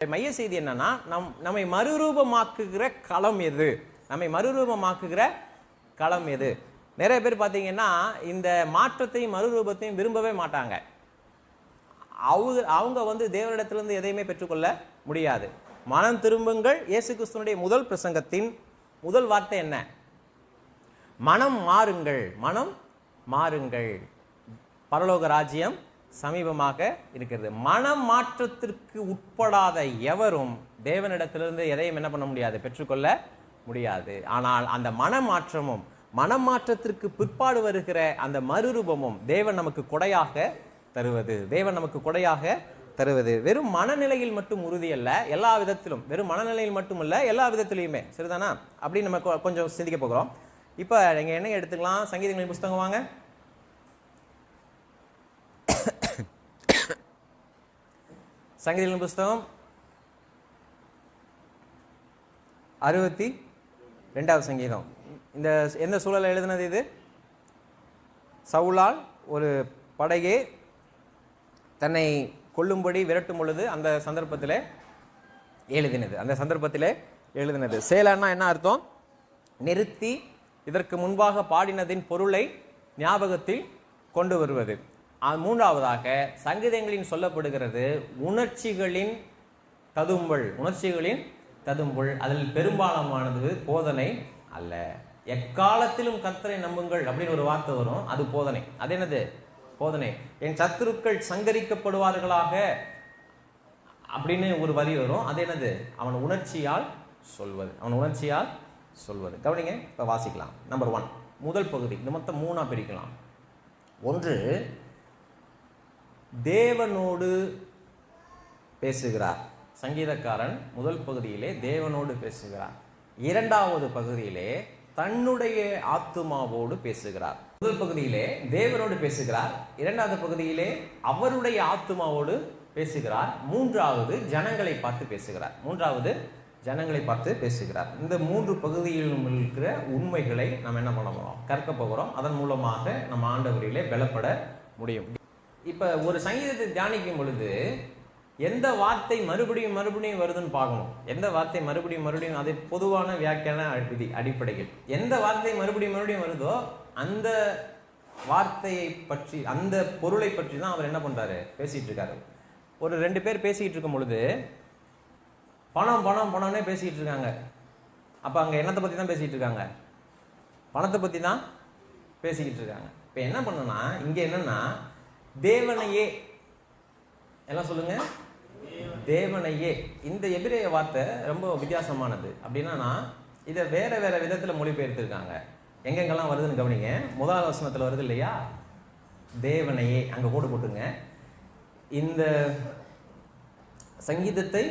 மைய செய்தி என்னன்னா, நம்மை மறுரூபமாக்குகிற களம் எது? நம்மை மறுரூபமாக்குகிற களம் எது? நிறைய பேர் பார்த்தீங்கன்னா இந்த மாற்றத்தையும் மறுரூபத்தையும் விரும்பவே மாட்டாங்க. அவங்க தேவனிடத்திலிருந்து எதையுமே பெற்றுக்கொள்ள முடியாது. மனம் திரும்புங்கள் இயேசு கிறிஸ்துவினுடைய முதல் பிரசங்கத்தின் முதல் வார்த்தை என்ன? மனம் மாறுங்கள், மனம் மாறுங்கள், பரலோக ராஜ்யம் சமீபமாக இருக்கிறது. மனம் மாற்றத்திற்கு உட்படாத எவரும் தேவனிடத்திலிருந்து எதையும் என்ன பண்ண முடியாது, பெற்றுக்கொள்ள முடியாது. ஆனால் அந்த மனமாற்றமும் மனம் மாற்றத்திற்கு பிற்பாடு வருகிற அந்த மறுரூபமும் தேவன் நமக்கு கொடையாக தருவது. தேவன் நமக்கு கொடையாக தருவது வெறும் மனநிலையில் மட்டும் உறுதி அல்ல, எல்லா விதத்திலும். வெறும் மனநிலையில் மட்டும் இல்ல, எல்லா விதத்திலையுமே. சரிதானா? அப்படின்னு நம்ம கொஞ்சம் சிந்திக்க போகிறோம். இப்போ நீங்க என்ன எடுத்துக்கலாம்? சங்கீதங்களின் புஸ்தகம் வாங்க. சங்கீதங்களின் புஸ்தகம் 62வது சங்கீதம். இந்த எந்த சூழலை எழுதினது இது? சவுலால் ஒரு படையே தன்னை கொல்லும்படி விரட்டும் பொழுது அந்த சந்தர்ப்பத்திலே எழுதினது. சேலான்னா என்ன அர்த்தம்? நிறுத்தி இதற்கு முன்பாக பாடினதின் பொருளை ஞாபகத்தில் கொண்டு வருவது. மூன்றாவதாக சங்கீதங்களின் சொல்லப்படுகிறது உணர்ச்சிகளின் ததும்பல். அதில் பெரும்பாலானது போதனை அல்ல. எக்காலத்திலும் கர்த்தரை நம்புங்கள் அப்படின்னு ஒரு வார்த்தை வரும், அது போதனை. அது என்னது? போதனை. என் சத்துருக்கள் சங்கரிக்கப்படுவார்களாக அப்படின்னு ஒரு வரி வரும், அது என்னது? அவன் உணர்ச்சியால் சொல்வது. கவனிங்க, இப்போ வாசிக்கலாம். நம்பர் 1 முதல் பகுதி. இந்த மொத்தம் 3ஆ பிரிக்கலாம். 1, தேவனோடு பேசுகிறார். சங்கீதக்காரன் முதல் பகுதியிலே தேவனோடு பேசுகிறார். 2வது பகுதியிலே தன்னுடைய ஆத்துமாவோடு பேசுகிறார். முதல் பகுதியிலே தேவனோடு பேசுகிறார், 2வது பகுதியிலே அவருடைய ஆத்துமாவோடு பேசுகிறார், 3வது ஜனங்களை பார்த்து பேசுகிறார். இந்த 3 பகுதியிலும் இருக்கிற உண்மைகளை நம்ம என்ன பண்ண போறோம்? கற்க போகிறோம். அதன் மூலமாக நம்ம ஆண்டவரிலே பலப்பட முடியும். இப்ப ஒரு சங்கீதத்தை தியானிக்கும் பொழுது எந்த வார்த்தை மறுபடியும் வருதுன்னு பார்க்கணும். எந்த வார்த்தை மறுபடியும் அது பொதுவான வியாக்கியான விதி அடிப்படையில் எந்த வார்த்தை மறுபடியும் வருதோ அந்த வார்த்தையை பற்றி, அந்த பொருளை பற்றி தான் அவர் என்ன பண்றாரு? பேசிட்டு இருக்காரு. ஒரு 2 பேர் பேசிக்கிட்டு இருக்கும் பொழுது பணம்னே பேசிக்கிட்டு இருக்காங்க. அப்ப அங்க என்னத்தை பத்தி தான் பேசிட்டு இருக்காங்க? பணத்தை பத்தி தான் பேசிக்கிட்டு இருக்காங்க. இப்ப என்ன பண்ணனா, இங்க என்னன்னா தேவனையே, எல்லாம் சொல்லுங்க, தேவனையே. இந்த எபிரேய வார்த்தை ரொம்ப வித்தியாசமானது. அப்படின்னா இதை வேற விதத்துல மொழிபெயர்த்திருக்காங்க. எங்கெங்கெல்லாம் வருதுன்னு கவனிங்க. 1வது வசனத்துல வருது இல்லையா? தேவனையே, அங்க கோடு போட்டுங்க. இந்த சங்கீதத்தை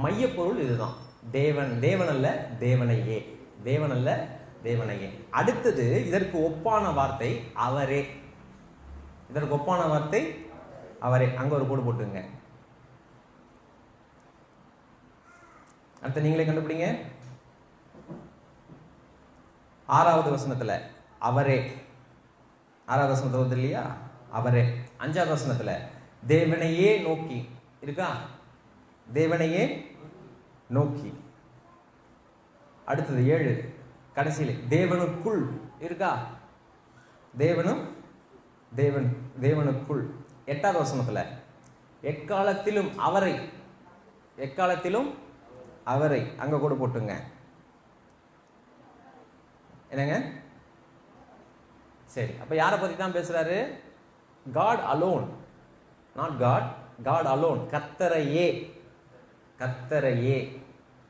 மைய பொருள் இதுதான். தேவனல்ல தேவனையே. அடுத்தது இதற்கு ஒப்பான வார்த்தை அவரே. அங்க ஒரு கோடு போட்டுங்க. அடுத்து நீங்களே கண்டுபிடிங்க. 6வது வசனத்துல அவரே, 6வது வசனத்துல வருது இல்லையா? அவரே. 5வது வசனத்துல தேவனையே நோக்கி இருக்கா? தேவனையே நோக்கி. அடுத்தது 7 கடைசியில் தேவனுக்குள் இருக்கா? தேவனுக்குள். 8வது வசனத்துல எக்காலத்திலும் அவரை அங்க கூட போட்டுங்க. என்னங்க? சரி, அப்ப யாரை பத்தி தான் பேசுறாரு? God alone, not God alone. கர்த்தரையே,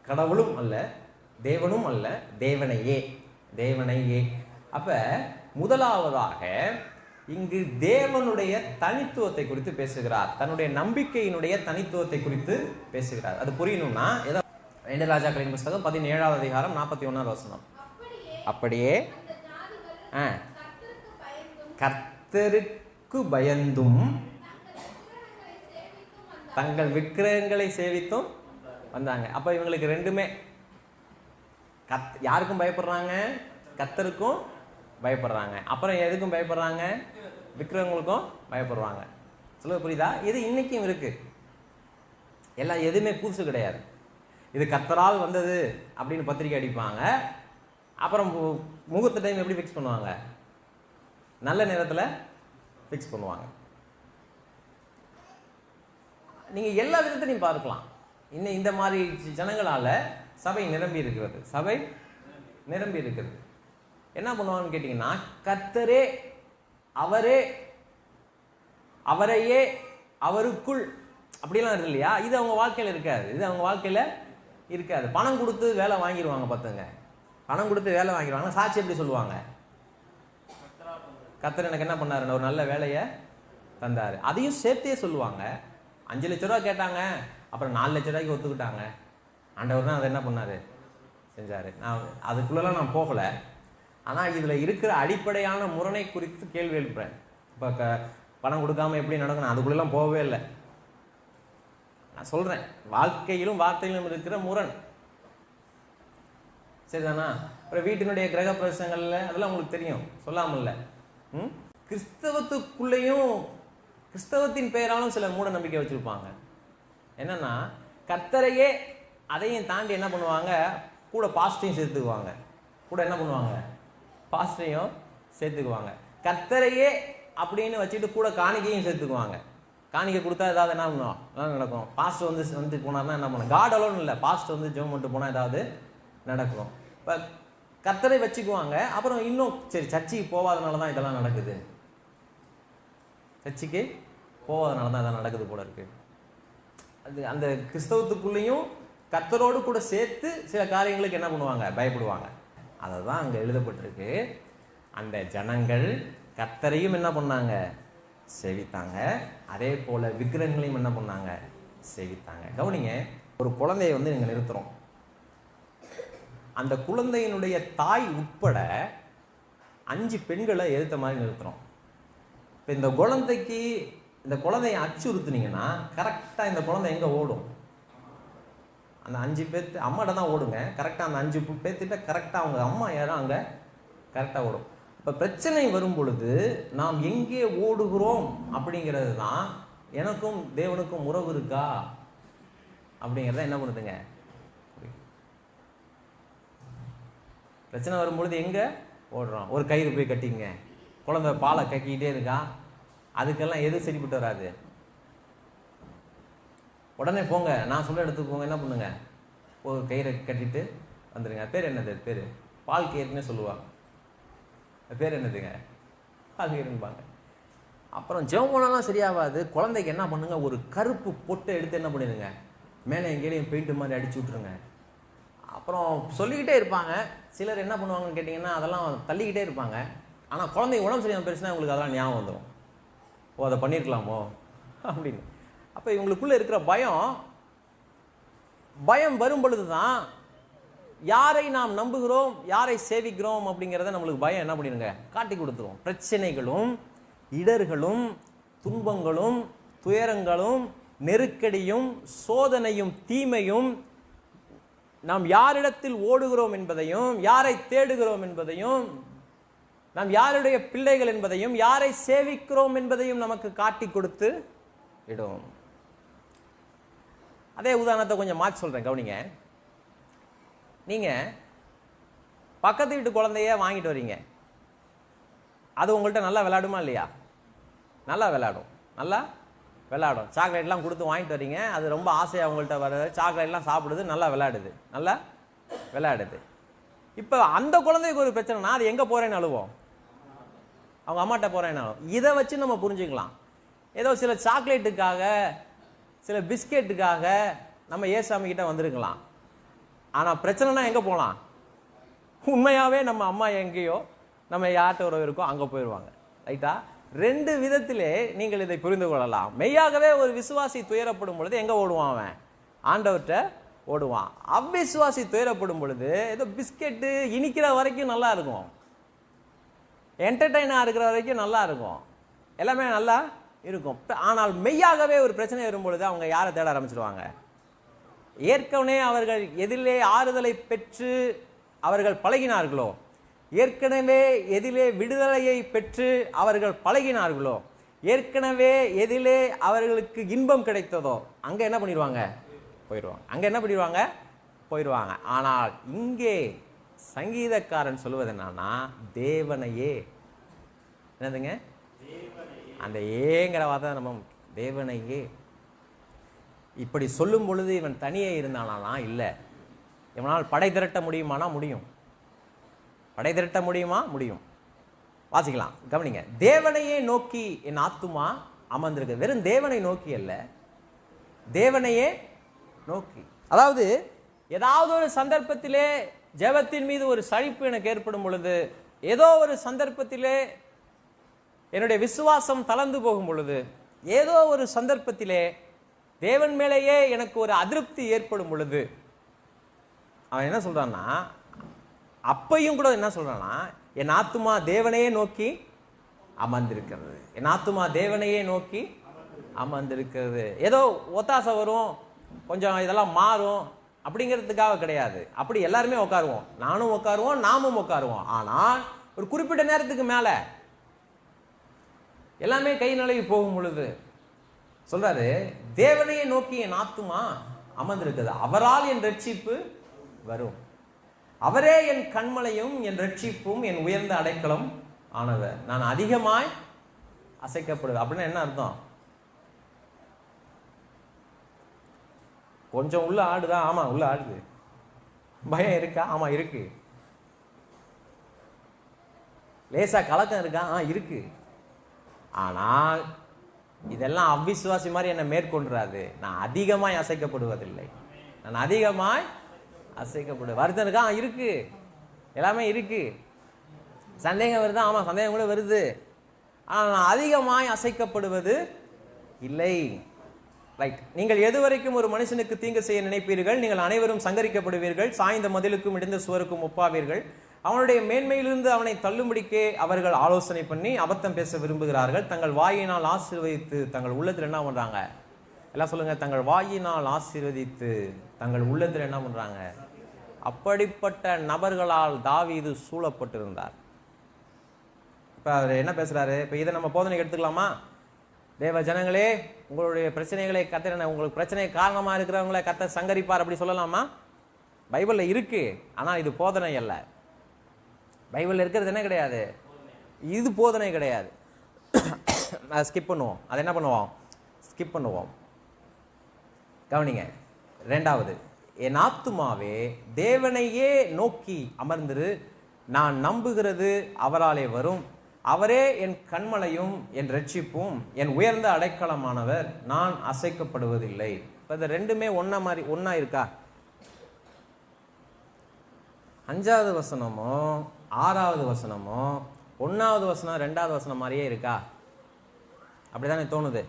கடவுளும் அல்ல, தேவனும் அல்ல, தேவனையே. அப்ப முதலாவதாக இங்கு தேவனுடைய தனித்துவத்தை குறித்து பேசுகிறார். தன்னுடைய நம்பிக்கையினுடைய தனித்துவத்தை குறித்து பேசுகிறார். அது புரியணும்னா 2 ராஜாக்களின் புஸ்தகம் 17வது அதிகாரம் 41வது வசனம். அப்படியே கர்த்தருக்கு பயந்தும் தங்கள் விக்கிரகங்களை சேவித்தும் வந்தாங்க. அப்ப இவங்களுக்கு ரெண்டுமே, யாருக்கும் பயப்படுறாங்க? கர்த்தருக்கும் பயப்படுறாங்க. அப்புறம் எதுக்கும் பயப்படுறாங்க? விக்கிரகங்களுக்கும் பயப்படுறாங்க. சொல்ல புரியுதா? இது இன்னைக்கும் இருக்கு. எல்லாம் எதுவுமே புதுசு கிடையாது. இது கர்த்தரால் வந்தது அப்படின்னு பத்திரிக்கை அடிப்பாங்க. அப்புறம் முகூர்த்த டைம் எப்படி ஃபிக்ஸ் பண்ணுவாங்க? நல்ல நேரத்தில் ஃபிக்ஸ் பண்ணுவாங்க. நீங்கள் எல்லா விதத்திலையும் பார்க்கலாம். இன்னும் இந்த மாதிரி ஜனங்களால் சபை நிரம்பி இருக்கிறது. சபை நிரம்பி இருக்கிறது. என்ன பண்ணுவாங்கன்னு கேட்டிங்கன்னா, கர்த்தரே, அவரே, அவரையே, அவருக்குள் அப்படிலாம் இருக்கு இல்லையா? இது அவங்க வாழ்க்கையில் இருக்காது. இது அவங்க வாழ்க்கையில் இருக்காது. பணம் கொடுத்து வேலை வாங்கிடுவாங்க. பார்த்துங்க, பணம் கொடுத்து வேலை வாங்கிடுவாங்க. சாட்சி எப்படி சொல்லுவாங்க? கர்த்தர் எனக்கு என்ன பண்ணாரு, ஒரு நல்ல வேலையை தந்தாரு. அதையும் சேர்த்தே சொல்லுவாங்க. 5 லட்ச ரூபா கேட்டாங்க, அப்புறம் 4 லட்ச ரூபாய்க்கு ஒத்துக்கிட்டாங்க. ஆண்டவர் தான் அதை என்ன பண்ணாரு, செஞ்சாரு. நான் அதுக்குள்ளெல்லாம் நான் போகலை. ஆனால் இதில் இருக்கிற அடிப்படையான முரணை குறித்து கேள்வி எழுப்புறேன். இப்போ பணம் கொடுக்காம எப்படி நடக்கணும், அதுக்குள்ளெல்லாம் போகவே இல்லை. நான் சொல்கிறேன், வாழ்க்கையிலும் வார்த்தையிலும் இருக்கிற முரண். சரிதானா? அப்புறம் வீட்டினுடைய கிரக பிரவேசங்கள்ல அதெல்லாம் உங்களுக்கு தெரியும், சொல்லாமல்ல. கிறிஸ்தவத்துக்குள்ளேயும் கிறிஸ்தவத்தின் பெயராலும் சில மூட நம்பிக்கை வச்சிருப்பாங்க. என்னன்னா, கர்த்தரையே அதையும் தாண்டி என்ன பண்ணுவாங்க, கூட பாஸ்டையும் சேர்த்துக்குவாங்க. கூட என்ன பண்ணுவாங்க, பாஸ்டையும் சேர்த்துக்குவாங்க. கர்த்தரையே அப்படின்னு வச்சுட்டு கூட காணிக்கையும் சேர்த்துக்குவாங்க. காணிக்கை கொடுத்தா ஏதாவது என்ன பண்ணுவோம், நடக்கும். பாஸ்ட் வந்து போனார்னா என்ன பண்ணும், காட் அலோன் இல்லை, பாஸ்ட் வந்து ஜெபம் பண்ணிட்டு போனால் ஏதாவது நடக்கும். இப்போ கர்த்தரை வச்சுக்குவாங்க. அப்புறம் இன்னும் சரி, சர்ச்சைக்கு போகாதனால தான் இதெல்லாம் நடக்குது, சர்ச்சைக்கு போகாதனால தான் இதெல்லாம் நடக்குது போல இருக்கு. அது அந்த கிறிஸ்தவத்துக்குள்ளேயும் கர்த்தரோடு கூட சேர்த்து சில காரியங்களுக்கு என்ன பண்ணுவாங்க, பயப்படுவாங்க. அதை தான் அங்கே எழுதப்பட்டிருக்கு. அந்த ஜனங்கள் கர்த்தரையும் என்ன பண்ணாங்க, சேவித்தாங்க. அதே போல விக்கிரகங்களையும் என்ன பண்ணாங்க, சேவித்தாங்க. கவனிங்க, ஒரு குழந்தையை வந்து நீங்கள் நிறுத்துறோம். அந்த குழந்தையினுடைய தாய் உட்பட 5 பெண்களை எதிர்த்த மாதிரி நிறுத்துறோம். இப்போ இந்த குழந்தையை அச்சுறுத்துனீங்கன்னா கரெக்டாக இந்த குழந்தை எங்கே ஓடும், அந்த 5 பேர்த்து அம்மாட்ட தான் ஓடுங்க. கரெக்டாக அந்த 5 பேர்த்திட்ட கரெக்டாக அவங்க அம்மா யாரும் அங்கே கரெக்டாக ஓடும். இப்போ பிரச்சனை வரும் பொழுது நாம் எங்கே ஓடுகிறோம் அப்படிங்கிறது தான் எனக்கும் தேவனுக்கும் உறவு இருக்கா அப்படிங்கிறத என்ன பண்ணுதுங்க. பிரச்சனை வரும்பொழுது எங்கே ஓடுறோம், ஒரு கயிறு போய் கட்டிங்க, குழந்தை பாலை கக்கிக்கிட்டே இருக்கா, அதுக்கெல்லாம் எது சரிப்பட்டு வராது. உடனே போங்க, நான் சொல்ல இடத்துக்கு போங்க, என்ன பண்ணுங்க, ஒரு கயிறை கட்டிட்டு வந்துடுங்க. பேர் என்னது, பேர் பால் கயிறுன்னு சொல்லுவாங்க. பேர் என்னதுங்க, பால் கயிறுன்பாங்க. அப்புறம் ஜெபம்லாம் சரியாகாது. குழந்தைக்கு என்ன பண்ணுங்க, ஒரு கருப்பு பொட்டை எடுத்து என்ன பண்ணிடுங்க, மேலே எங்கேயும் பெயிண்ட் மாதிரி அடிச்சு விட்ருங்க. அப்புறம் சொல்லிக்கிட்டே இருப்பாங்க. சிலர் என்ன பண்ணுவாங்கன்னு கேட்டிங்கன்னா, அதெல்லாம் தள்ளிக்கிட்டே இருப்பாங்க. ஆனால் குழந்தைங்க உடம்பு சரியாக பெருசுனா உங்களுக்கு அதெல்லாம் ஞாபகம் வந்துடும், ஓ அதை பண்ணியிருக்கலாமோ அப்படின்னு. அப்போ இவங்களுக்குள்ளே இருக்கிற பயம் வரும் பொழுது தான் யாரை நாம் நம்புகிறோம், யாரை சேவிக்கிறோம் அப்படிங்கிறத நம்மளுக்கு பயம் என்ன பண்ணிடுங்க, காட்டி கொடுத்துரும். பிரச்சனைகளும் இடர்களும் துன்பங்களும் துயரங்களும் நெருக்கடியும் சோதனையும் தீமையும் நாம் யாரிடத்தில் ஓடுகிறோம் என்பதையும், யாரை தேடுகிறோம் என்பதையும், நாம் யாருடைய பிள்ளைகள் என்பதையும், யாரை சேவிக்கிறோம் என்பதையும் நமக்கு காட்டி கொடுத்து விடும். அதே உதாரணத்தை கொஞ்சம் மாற்றி சொல்றேன், கவனிங்க. நீங்க பக்கத்து வீட்டு குழந்தைய வாங்கிட்டு வரீங்க, அது உங்கள்கிட்ட நல்லா விளையாடுமா இல்லையா? நல்லா விளையாடும், நல்லா விளையாடும். சாக்லேட்லாம் கொடுத்து வாங்கிட்டு வரீங்க, அது ரொம்ப ஆசையாக அவங்கள்ட்ட வர சாக்லேட்லாம் சாப்பிடுது, நல்லா விளையாடுது, நல்லா விளையாடுது. இப்போ அந்த குழந்தைக்கு ஒரு பிரச்சனைனா அது எங்கே போகிறேன்னு அழுவோம், அவங்க அம்மாட்ட போகிறேன்னு அழுவோம். இதை வச்சு நம்ம புரிஞ்சுக்கலாம். ஏதோ சில சாக்லேட்டுக்காக சில பிஸ்கெட்டுக்காக நம்ம ஏசாமி கிட்ட வந்திருக்கலாம். ஆனால் பிரச்சனைனா எங்கே போகலாம், உண்மையாகவே நம்ம அம்மா எங்கேயோ நம்ம யார்கிட்ட உறவு இருக்கோ அங்கே போயிடுவாங்க. ரைட்டா? 2 விதத்திலே நீங்கள் இதை புரிந்து கொள்ளலாம். மெய்யாகவே ஒரு விசுவாசி துயரப்படும் பொழுது எங்கே ஓடுவான், அவன் ஆண்டவர்கிட்ட ஓடுவான். அவ்விசுவாசி துயரப்படும் பொழுது ஏதோ பிஸ்கெட்டு இனிக்கிற வரைக்கும் நல்லா இருக்கும், என்டர்டைனாக இருக்கிற வரைக்கும் நல்லா இருக்கும், எல்லாமே நல்லா இருக்கும். ஆனால் மெய்யாகவே ஒரு பிரச்சனை வரும்பொழுது அவங்க யாரை தேட ஆரம்பிச்சிடுவாங்க, ஏற்கனவே அவர்கள் எதிலே ஆறுதலை பெற்று அவர்கள் பழகினார்களோ, ஏற்கனவே எதிலே விடுதலையை பெற்று அவர்கள் பழகினார்களோ, ஏற்கனவே எதிலே அவர்களுக்கு இன்பம் கிடைத்ததோ அங்கே என்ன பண்ணிடுவாங்க, போயிடுவாங்க. அங்கே என்ன பண்ணிடுவாங்க? போயிடுவாங்க. ஆனால் இங்கே சங்கீதக்காரன் சொல்லுவது என்னன்னா, தேவனையே, என்னதுங்க, அந்த ஏங்கிற வார்த்தை நம்ம தேவனையே. இப்படி சொல்லும் பொழுது இவன் தனியே இருந்தானா? இல்லை. இவனால் படை திரட்ட முடியுமானா? முடியும். படை திரட்ட முடியுமா? முடியும். வாசிக்கலாம், கவனிங்க. தேவனையே நோக்கி என் ஆத்துமா அமர்ந்திருக்கு. வெறும் தேவனை நோக்கி அல்ல, தேவனையே நோக்கி. அதாவது ஏதாவது ஒரு சந்தர்ப்பத்திலே ஜெபத்தின் மீது ஒரு சலிப்பு எனக்கு ஏற்படும் பொழுது, ஏதோ ஒரு சந்தர்ப்பத்திலே என்னுடைய விசுவாசம் தளர்ந்து போகும் பொழுது, ஏதோ ஒரு சந்தர்ப்பத்திலே தேவன் மேலேயே எனக்கு ஒரு அதிருப்தி ஏற்படும் பொழுது, அவன் என்ன சொல்றான்னா, அப்பையும் கூட என்ன சொல்றான்னா, என் ஆத்துமா தேவனையே நோக்கி அமர்ந்திருக்கிறது. என் ஆத்துமா தேவனையே நோக்கி அமர்ந்திருக்கிறது. ஏதோ ஒத்தாசை வரும், கொஞ்சம் இதெல்லாம் மாறும் அப்படிங்கிறதுக்காக கிடையாது. அப்படி எல்லாருமே உட்காருவோம், நானும் உட்காருவோம், நாமும் உட்காருவோம். ஆனால் ஒரு குறிப்பிட்ட நேரத்துக்கு மேல எல்லாமே கை நழுவி போகும் பொழுது சொல்றாரு, தேவனையே நோக்கி என் ஆத்துமா அமர்ந்திருக்கிறது. அவரால் என் ரட்சிப்பு வரும். அவரே என் கண்மலையும் என் ரட்சிப்பும் என் உயர்ந்த அடைக்கலம் ஆனவர். நான் அதிகமாய் அசைக்கப்படுவேன். அப்படின்னா என்ன அர்த்தம்? கொஞ்சம் உள்ள ஆடுதா? ஆமா, உள்ள ஆடுது. பயம் இருக்கா? ஆமா இருக்கு. லேசா கலக்கம் இருக்கா? இருக்கு. ஆனால் இதெல்லாம் அவிசுவாசி மாதிரி என்ன மேற்கொள்றாது. நான் அதிகமாய் அசைக்கப்படுவதில்லை. நான் அதிகமாய் அசைக்கப்படுவேன். வருத்தம் இருக்கா? இருக்கு. எல்லாமே இருக்கு. சந்தேகம் வருதா? ஆமா, சந்தேகம் கூட வருது. ஆனால் நான் அதிகமாய் அசைக்கப்படுவது இல்லை. ரைட். நீங்கள் எதுவரைக்கும் ஒரு மனுஷனுக்கு தீங்கு செய்ய நினைப்பீர்கள், நீங்கள் அனைவரும் சங்கரிக்கப்படுவீர்கள், சாய்ந்த மதிலுக்கும் இடிந்த சுவருக்கும் ஒப்பாவீர்கள். அவனுடைய மேன்மையிலிருந்து அவனை தள்ளும்படிக்கே அவர்கள் ஆலோசனை பண்ணி அபத்தம் பேச விரும்புகிறார்கள். தங்கள் வாயினால் ஆசீர்வதித்து தங்கள் உள்ளத்தில் என்ன பண்றாங்க? எல்லாம் சொல்லுங்க. தங்கள் வாயினால் ஆசீர்வதித்து தங்கள் உள்ளத்தில் என்ன பண்றாங்க? அப்படிப்பட்ட நபர்களால் தாவீது சூழப்பட்டிருந்தார். இப்ப அவர் என்ன பேசுறாரு? இப்ப இதை நம்ம போதனைக்கு எடுத்துக்கலாமா? தேவ ஜனங்களே, உங்களுடைய பிரச்சனைகளை கர்த்தர், உங்களுக்கு பிரச்சனை காரணமா இருக்கிறவங்களை கர்த்தர் சங்கரிப்பார், அப்படி சொல்லலாமா? பைபிள்ல இருக்கு. ஆனால் இது போதனை அல்ல. பைபிள்ல இருக்கிறது என்ன கிடையாது, இது போதனை கிடையாது. அதை ஸ்கிப் பண்ணுவோம். அதை என்ன பண்ணுவோம்? ஸ்கிப் பண்ணுவோம். கவனிங்க. இரண்டாவது, என் ஆத்துமாவே தேவனையே நோக்கி அமர்ந்திரு, நான் நம்புகிறது அவராலே வரும். அவரே என் கண்மலையும் என் ரட்சிப்பும் என் உயர்ந்த அடைக்கலமானவர், நான் அசைக்கப்படுவதில்லை. இப்போ இந்த ரெண்டுமே ஒன்னா இருக்கா? 5வது வசனமோ 6வது வசனமோ 1வது வசனம் 2வது வசனம் மாதிரியே இருக்கா? அப்படிதானே தோணுது.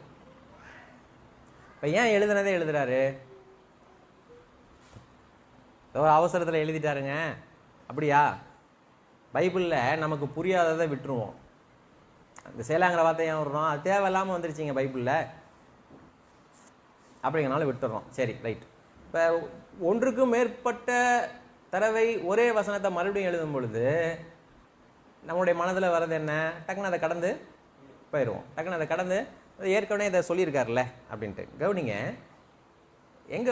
இப்ப ஏன் எழுதுனதே எழுதுறாரு? ஒரு அவசரத்தில் எழுதிட்டாருங்க அப்படியா? பைபிள்ல நமக்கு புரியாததை விட்டுருவோம். அந்த சேலாங்கிற வார்த்தை ஏன் விடுறோம்? அது தேவையில்லாமல் வந்துருச்சிங்க பைபிள்ல, அப்படிங்கிறனால விட்டுறோம். சரி, ரைட். இப்போ ஒன்றுக்கும் மேற்பட்ட தடவை ஒரே வசனத்தை மறுபடியும் எழுதும் பொழுது நம்மளுடைய மனதில் வர்றது என்ன? டக்குன்னு அதை கடந்து போயிடுவோம். டக்குன்னு அதை கடந்து ஏற்கனவே இதை சொல்லியிருக்காருல்ல அப்படின்ட்டு. கவனிங்க, எங்க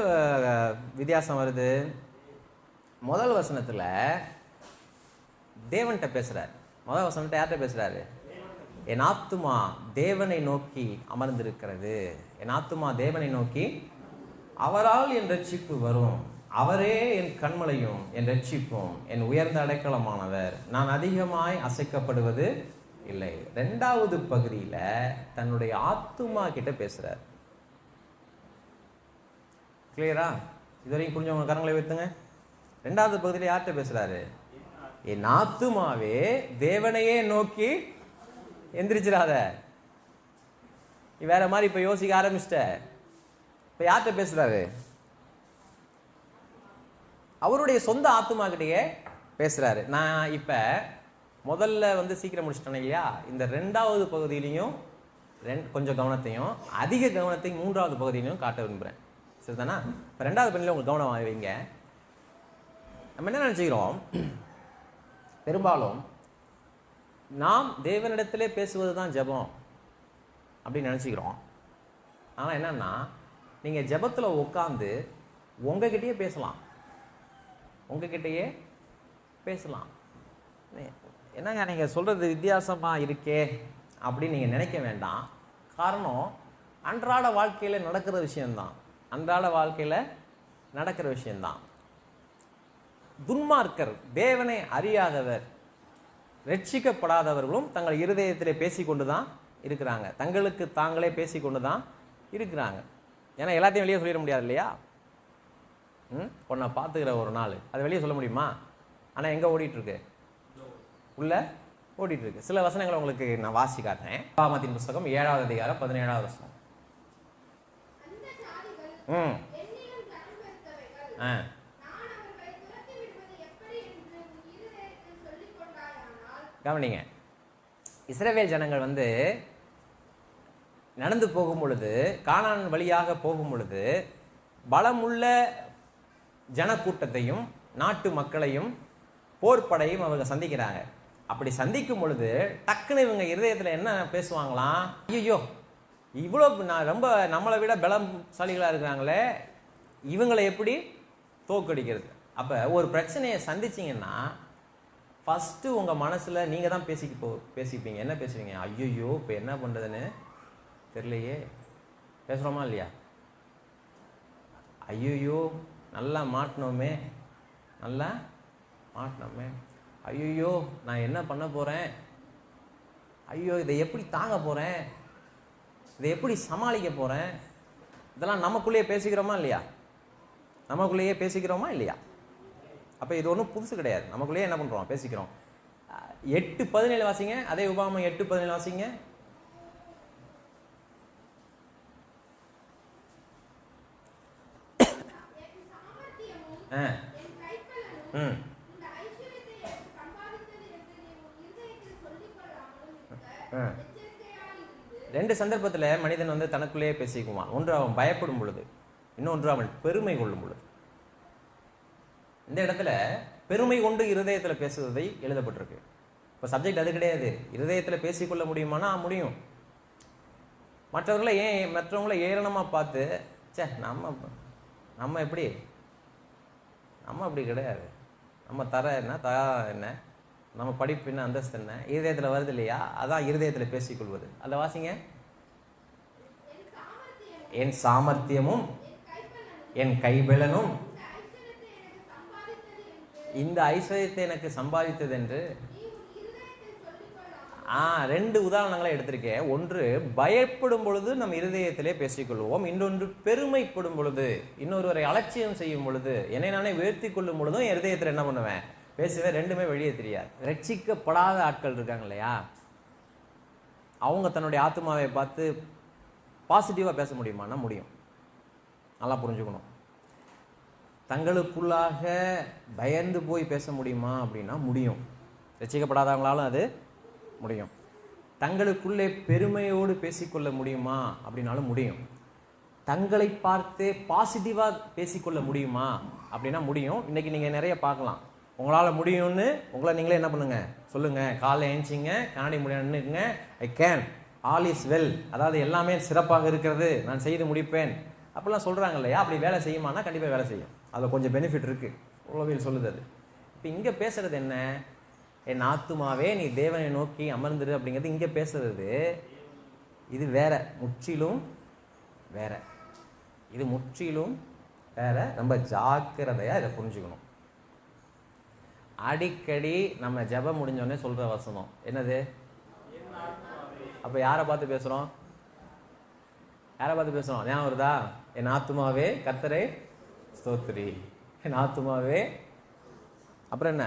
வித்தியாசம் வருது? முதல் வசனத்தில் தேவன்கிட்ட பேசுறாரு. முதல் வசனத்தை யார்கிட்ட பேசுறாரு? என் ஆத்துமா தேவனை நோக்கி அமர்ந்திருக்கிறது. என் ஆத்துமா தேவனை நோக்கி, அவரால் என் ரட்சிப்பு வரும். அவரே என் கண்மலையும் என் ரட்சிப்பும் என் உயர்ந்த அடைக்கலமானவர், நான் அதிகமாய் அசைக்கப்படுவது இல்லை. 2வது பகுதியில தன்னுடைய ஆத்துமா கிட்ட பேசுறார். கிளியரா? இதுவரைக்கும் புரிஞ்சவங்க கரங்களை வைத்துங்க. 2வது பகுதியில யார்கிட்ட பேசுறாரு? என் ஆத்துமாவே தேவனையே நோக்கி எந்திரிச்சிடாத. வேற மாதிரி இப்ப யோசிக்க ஆரம்பிச்சிட்ட. இப்ப யார்கிட்ட பேசுறாரு? அவருடைய சொந்த ஆத்துமா கிட்டயே பேசுறாரு. நான் இப்ப முதல்ல சீக்கிரம் முடிச்சிட்டேன் இல்லையா? இந்த 2வது பகுதியிலையும் கொஞ்சம் கவனத்தையும் அதிக கவனத்தையும் 3வது பகுதியிலையும் காட்ட விரும்புறேன். சரிதானா? இப்ப 2வது பகுதியில உங்களுக்கு கவனம் வைங்க. நம்ம என்ன நினைச்சுக்கிறோம்? பெரும்பாலும் நாம் தேவனிடத்திலே பேசுவதுதான் ஜெபம் அப்படின்னு நினைச்சுக்கிறோம். ஆனா என்னன்னா, நீங்க ஜெபத்துல உட்கார்ந்து உங்ககிட்டயே பேசலாம், உங்ககிட்டயே பேசலாம். என்னங்க நீங்கள் சொல்கிறது வித்தியாசமாக இருக்கே அப்படின்னு நீங்கள் நினைக்க வேண்டாம். காரணம் அன்றாட வாழ்க்கையில் நடக்கிற விஷயம்தான், அன்றாட வாழ்க்கையில் நடக்கிற விஷயம்தான். துன்மார்க்கர், தேவனை அறியாதவர், ரட்சிக்கப்படாதவர்களும் தங்கள் இருதயத்திலே பேசிக்கொண்டு தான் இருக்கிறாங்க, தங்களுக்கு தாங்களே பேசிக்கொண்டு தான் இருக்கிறாங்க. ஏன்னா எல்லாத்தையும் வெளியே சொல்லிட முடியாது இல்லையா? உன்னை பார்த்துக்கிற ஒரு நாள் அது வெளியே சொல்ல முடியுமா? ஆனால் எங்கே ஓடிட்டுருக்கு? உள்ள ஓடிட்டுருக்கு. சில வசனங்களை உங்களுக்கு நான் வாசி காட்டுறேன். ஆமாத்தின் புஸ்தகம் 7வது அதிகாரம் 17வது வசனம். கவனிங்க, இஸ்ரவேல் ஜனங்கள் நடந்து போகும் பொழுது, கானான் வழியாக போகும் பொழுது, பலமுள்ள ஜனக்கூட்டத்தையும் நாட்டு மக்களையும் போர்ப்படையும் அவங்க சந்திக்கிறாங்க. அப்படி சந்திக்கும் பொழுது டக்குன்னு இவங்க இருதயத்தில் என்ன பேசுவாங்களாம்? ஐயோ, இவ்வளோ ரொம்ப நம்மளை விட பலசாலிகளாக இருக்கிறாங்களே, இவங்களை எப்படி தோக்கடிக்கிறது? அப்போ ஒரு பிரச்சனையை சந்திச்சிங்கன்னா ஃபஸ்ட்டு உங்கள் மனசில் நீங்கள் தான் பேசிப்பீங்க. என்ன பேசுவீங்க? ஐயோ, இப்போ என்ன பண்ணுறதுன்னு தெரியலையே. பேசுகிறோமா இல்லையா? ஐயோ, நல்லா மாட்டினோமே, நல்லா மாட்டினோமே, ஐயோ நான் என்ன பண்ண போகிறேன், ஐயோ இதை எப்படி தாங்க போகிறேன், இதை எப்படி சமாளிக்க போகிறேன், இதெல்லாம் நமக்குள்ளேயே பேசிக்கிறோமா இல்லையா? நமக்குள்ளேயே பேசிக்கிறோமா இல்லையா? அப்போ இது ஒன்றும் புதுசு கிடையாது. நமக்குள்ளேயே என்ன பண்ணுறோம்? பேசிக்கிறோம். 8:17 வாசிங்க. அதே உபாகமம் 8:17 வாசிங்க. ரெண்டு சந்தர்ப்பத்தில் மனிதன் தனக்குள்ளேயே பேசிக்குவான். ஒன்று அவன் பயப்படும் பொழுது, இன்னொன்று அவன் பெருமை கொள்ளும் பொழுது. இந்த இடத்துல பெருமை கொண்டு இருதயத்தில் பேசுவதை எழுதப்பட்டிருக்கு. இப்போ சப்ஜெக்ட் அது கிடையாது. இருதயத்தில் பேசிக்கொள்ள முடியுமானா முடியும். மற்றவங்களை ஏளனமாக பார்த்து, சே நம்ம எப்படி, நம்ம அப்படி கிடையாது, நம்ம தர என்ன, என்ன, நம்ம படிப்பு என்ன, அந்தஸ்து என்ன, இருதயத்தில் வருது இல்லையா? அதான் இருதயத்தில் பேசிக்கொள்வது. அதை வாசிங்க. என் சாமர்த்தியமும் என் கைபலனும் இந்த ஐஸ்வர்யத்தை எனக்கு சம்பாதித்தது என்று. ரெண்டு உதாரணங்களை எடுத்திருக்கேன். ஒன்று பயப்படும் பொழுது நம் இருதயத்திலே பேசிக்கொள்வோம். இன்னொன்று பெருமைப்படும் பொழுது, இன்னொருவரை அலட்சியம் செய்யும் பொழுது, என்னை நானே உயர்த்தி கொள்ளும் பொழுதும் என் இருதயத்தில் என்ன பண்ணுவேன்? பேசுவேன். ரெண்டுமே வெளியே தெரியாது. ரட்சிக்கப்படாத ஆட்கள் இருக்காங்க இல்லையா? அவங்க தன்னுடைய ஆத்மாவை பார்த்து பாசிட்டிவாக பேச முடியுமானா முடியும். நல்லா புரிஞ்சுக்கணும். தங்களுக்குள்ளாக பயந்து போய் பேச முடியுமா அப்படின்னா முடியும். ரட்சிக்கப்படாதவங்களாலும் அது முடியும். தங்களுக்குள்ளே பெருமையோடு பேசிக்கொள்ள முடியுமா அப்படின்னாலும் முடியும். தங்களை பார்த்து பாசிட்டிவாக பேசிக்கொள்ள முடியுமா அப்படின்னா முடியும். இன்னைக்கு நீங்கள் நிறைய பார்க்கலாம். உங்களால் முடியும்னு உங்களை நீங்களே என்ன பண்ணுங்க சொல்லுங்க. காலைல ஏஞ்சிங்க, கண்ணாடி முடியுங்க, I can, all is well, அதாவது எல்லாமே சிறப்பாக இருக்கிறது, நான் செய்து முடிப்பேன் அப்படிலாம் சொல்கிறாங்க இல்லையா? அப்படி வேலை செய்யுமானா கண்டிப்பாக வேலை செய்யும். அதில் கொஞ்சம் பெனிஃபிட் இருக்குது. உளவியல் சொல்லுது அது. இப்போ இங்கே பேசுகிறது என்ன? என் ஆத்துமாவே நீ தேவனை நோக்கி அமர்ந்துரு அப்படிங்கிறது இங்கே பேசுறது. இது வேற, முற்றிலும் வேற. இது முற்றிலும் வேற. ரொம்ப ஜாக்கிரதையாக இதை புரிஞ்சுக்கணும். அடிக்கடி நம்ம ஜெபம் முடிஞ்சோடனே சொல்கிற வசனம் என்னது? அப்போ யாரை பார்த்து பேசுகிறோம்? யாரை பார்த்து பேசுகிறோம்? ஞாபகம் வருதா? என் ஆத்துமாவே கர்த்தரை ஸ்தோத்திரி, என் ஆத்துமாவே, அப்புறம் என்ன?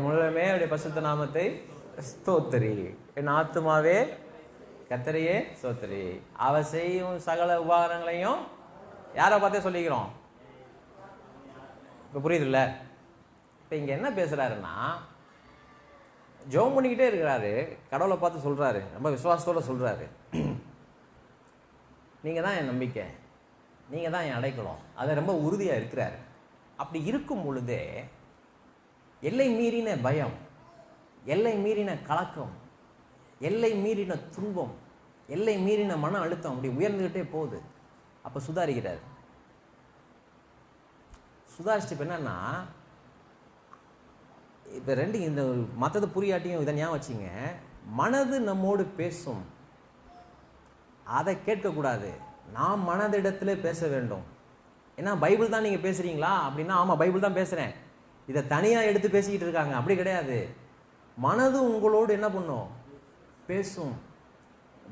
முழுமே அவருடைய பரிசுத்த நாமத்தை ஸ்தோத்திரி, என் ஆத்துமாவே கர்த்தரையே ஸ்தோத்திரி, அவர் செய்யும் சகல உபகாரங்களையும் யாரை பார்த்தே சொல்லிக்கிறோம். இப்போ புரியுதுல்ல? இப்போ இங்கே என்ன பேசுகிறாருன்னா, ஜெபம் பண்ணிக்கிட்டே இருக்கிறாரு, கடவுளை பார்த்து சொல்கிறாரு, ரொம்ப விசுவாசத்தோடு சொல்கிறாரு, நீங்கள் தான் என் நம்பிக்கை, நீங்கள் தான் என் அடைக்கலம். அதை ரொம்ப உறுதியாக இருக்கிறாரு. அப்படி இருக்கும் பொழுதே எல்லை மீறின பயம், எல்லை மீறின கலக்கம், எல்லை மீறின துன்பம், எல்லை மீறின மன அழுத்தம் அப்படி உயர்ந்துக்கிட்டே போகுது. அப்போ சுதாரிக்கிறார். சுதாரிச்சு இப்போ என்னன்னா, இப்போ ரெண்டு இந்த மற்றது புரியாட்டியும் இதை ஞாபகம் வச்சுங்க. மனது நம்மோடு பேசும், அதை கேட்கக்கூடாது. நாம் மனதிடத்தில் பேச வேண்டும். ஏன்னா பைபிள் தான் நீங்கள் பேசுகிறீங்களா அப்படின்னா, ஆமாம் பைபிள் தான் பேசுகிறேன், இதை தனியாக எடுத்து பேசிக்கிட்டு இருக்காங்க. அப்படி கிடையாது. மனது உங்களோடு என்ன பண்ணும்? பேசும்.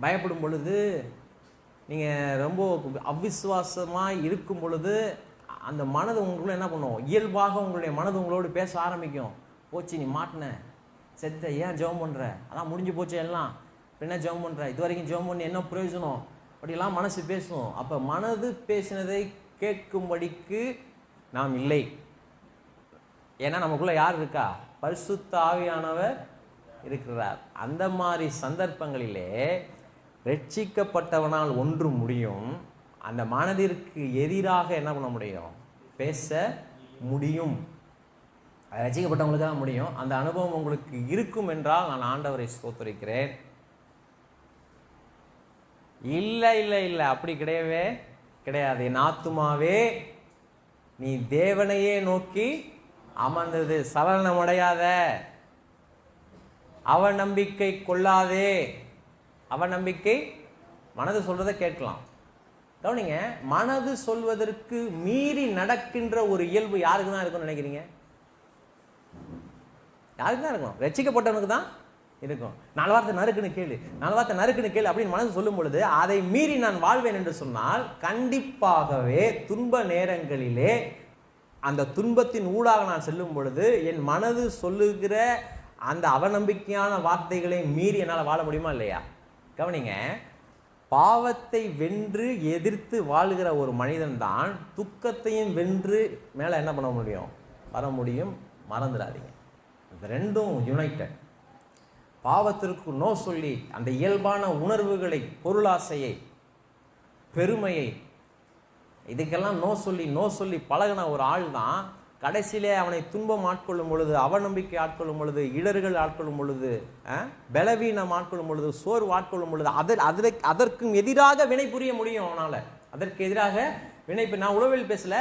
பயப்படும் பொழுது, நீங்கள் ரொம்ப அவிசுவாசமாக இருக்கும் பொழுது அந்த மனது உங்களுக்குள்ள என்ன பண்ணும்? இயல்பாக உங்களுடைய மனது உங்களோடு பேச ஆரம்பிக்கும். போச்சு, நீ மாட்டின, செத்த, ஏன் ஜெபம் பண்ணுற, அதான் முடிஞ்சு போச்சு எல்லாம், என்ன ஜெபம் பண்ணுற, இது வரைக்கும் ஜெபம் பண்ணி என்ன பிரயோஜனம், அப்படிலாம் மனசு பேசும். அப்போ மனது பேசினதை கேட்கும்படிக்கு நாம் இல்லை. ஏன்னா நமக்குள்ள யார் இருக்கா? பரிசுத்த ஆவியானவர் இருக்கிறார். அந்த மாதிரி சந்தர்ப்பங்களிலே ரட்சிக்கப்பட்டவனால் ஒன்று முடியும், அந்த மனதிற்கு எதிராக என்ன பண்ண முடியும்? பேச முடியும். ரட்சிக்கப்பட்டவங்களுக்கு தான் முடியும். அந்த அனுபவம் உங்களுக்கு இருக்கும் என்றால் நான் ஆண்டவரை ஸ்தோத்திரிக்கிறேன். இல்லை இல்லை இல்லை, அப்படி கிடையவே கிடையாது. என் ஆத்துமாவே நீ தேவனையே நோக்கி அமர்ந்தது, சலனமடையாத, அவநம்பிக்கை கொள்ளாதே. அவநம்பிக்கை, மனது சொல்றதை கேட்கலாம். கவனிங்க, மனது சொல்வதற்கு மீறி நடக்கின்ற ஒரு இயல்பு யாருக்கு தான் இருக்கும்னு நினைக்கிறீங்க? யாருக்கு தான் இருக்கும்? ரட்சிக்கப்பட்டவனுக்கு தான் இருக்கும். 4 வார்த்தை நறுக்குன்னு கேளு, 4 வார்த்தை நறுக்குன்னு கேளு அப்படின்னு மனது சொல்லும் பொழுது, அதை மீறி நான் வாழ்வேன் என்று சொன்னால் கண்டிப்பாகவே துன்ப நேரங்களிலே அந்த துன்பத்தின் ஊடாக நான் செல்லும் பொழுது என் மனது சொல்லுகிற அந்த அவநம்பிக்கையான வார்த்தைகளை மீறி என்னால் வாழ முடியுமா இல்லையா? கவனிங்க, பாவத்தை வென்று எதிர்த்து வாழுகிற ஒரு மனிதன் தான் துக்கத்தையும் வென்று மேலே என்ன பண்ண முடியும்? வர முடியும். மறந்துடாதீங்க, இந்த ரெண்டும் யுனைடெட். பாவத்திற்கு நோ சொல்லி அந்த இயல்பான உணர்வுகளை, பொருளாசையை, பெருமையை, இதுக்கெல்லாம் நோ சொல்லி பழகின ஒரு ஆள் தான் கடைசியிலே அவனை துன்பம் ஆட்கொள்ளும் பொழுது, அவநம்பிக்கை ஆட்கொள்ளும் பொழுது, இடர்கள் ஆட்கொள்ளும் பொழுது, பலவீனம் ஆட்கொள்ளும் பொழுது, சோர்வு ஆட்கொள்ளும் பொழுது அதற்கும் எதிராக வினை புரிய முடியும் அவனால். அதற்கு எதிராக வினை. நான் உளவியல் பேசல,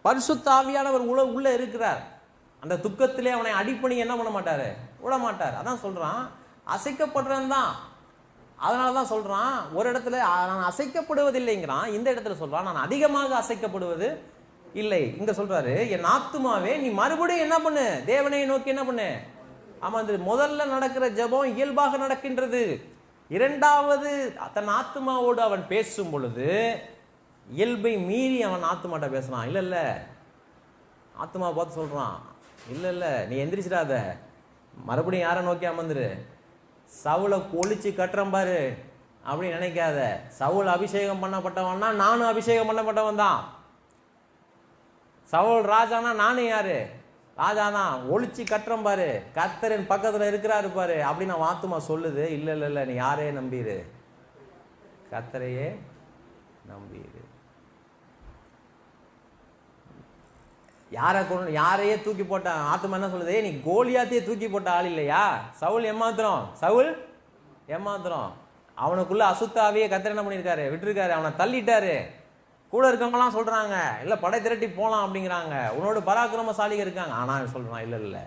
பரிசுத்த ஆவியானவர் உள்ள இருக்கிறார். அந்த துக்கத்திலே அவனை அடிப்பணி என்ன பண்ண மாட்டாரு? விட மாட்டார். அதான் சொல்றான், அசைக்கப்படுறேன் தான். அதனால தான் சொல்றான், ஒரு இடத்துல நான் அசைக்கப்படுவதில்லைங்கிறான், இந்த இடத்துல சொல்றான் நான் அதிகமாக அசைக்கப்படுவது இல்லை. இங்க சொல்றாரு, என் ஆத்துமாவே நீ மறுபடியும் என்ன பண்ணு? தேவனை நோக்கி என்ன பண்ணு? ஆமா, அந்த முதல்ல நடக்கிற ஜெபம் இயல்பாக நடக்கின்றது. இரண்டாவது, தன் ஆத்துமாவோடு அவன் பேசும் பொழுது இயல்பை மீறி அவன் ஆத்துமாட்ட பேசுறான். இல்ல இல்ல, ஆத்துமா பார்த்து சொல்றான், இல்ல இல்ல நீ எந்திரிச்சிடாத, மறுபடியும் யாரை நோக்கி அமர்ந்துரு, சவுளை ஒழிச்சு கட்டுறேன் பாரு அப்படின்னு நினைக்காத. சவுல் அபிஷேகம் பண்ணப்பட்டவன்னா நானும் அபிஷேகம் பண்ணப்பட்டவன் தான். சவுல் ராஜானா நானும் யாரு? ராஜாதான். ஒழிச்சு கட்டுறேன் பாரு, கர்த்தரின் பக்கத்துல இருக்கிறாரு பாரு அப்படின்னு ஆத்துமா சொல்லுது. இல்ல இல்ல இல்ல, நீ யாரே நம்பிரு, கர்த்தரையே நம்பிரு. யாரையே தூக்கி போட்டான் ஆத்துமா என்ன சொல்லுது? நீ கோலியாத்தையே தூக்கி போட்ட ஆள் இல்லையா? சவுல் ஏமாத்திரம். அவனுக்குள்ள அசுத்தாவியே கர்த்தர் என்ன பண்ணிருக்காரு? விட்டுருக்காரு, அவனை தள்ளிட்டாரு. கூட இருக்கவங்கலாம் சொல்றாங்க, இல்ல படை திரட்டி போலாம் அப்படிங்கிறாங்க, உன்னோட பராக்கிரமசாலிகள் இருக்காங்க. ஆனா சொல்றான், இல்ல இல்ல,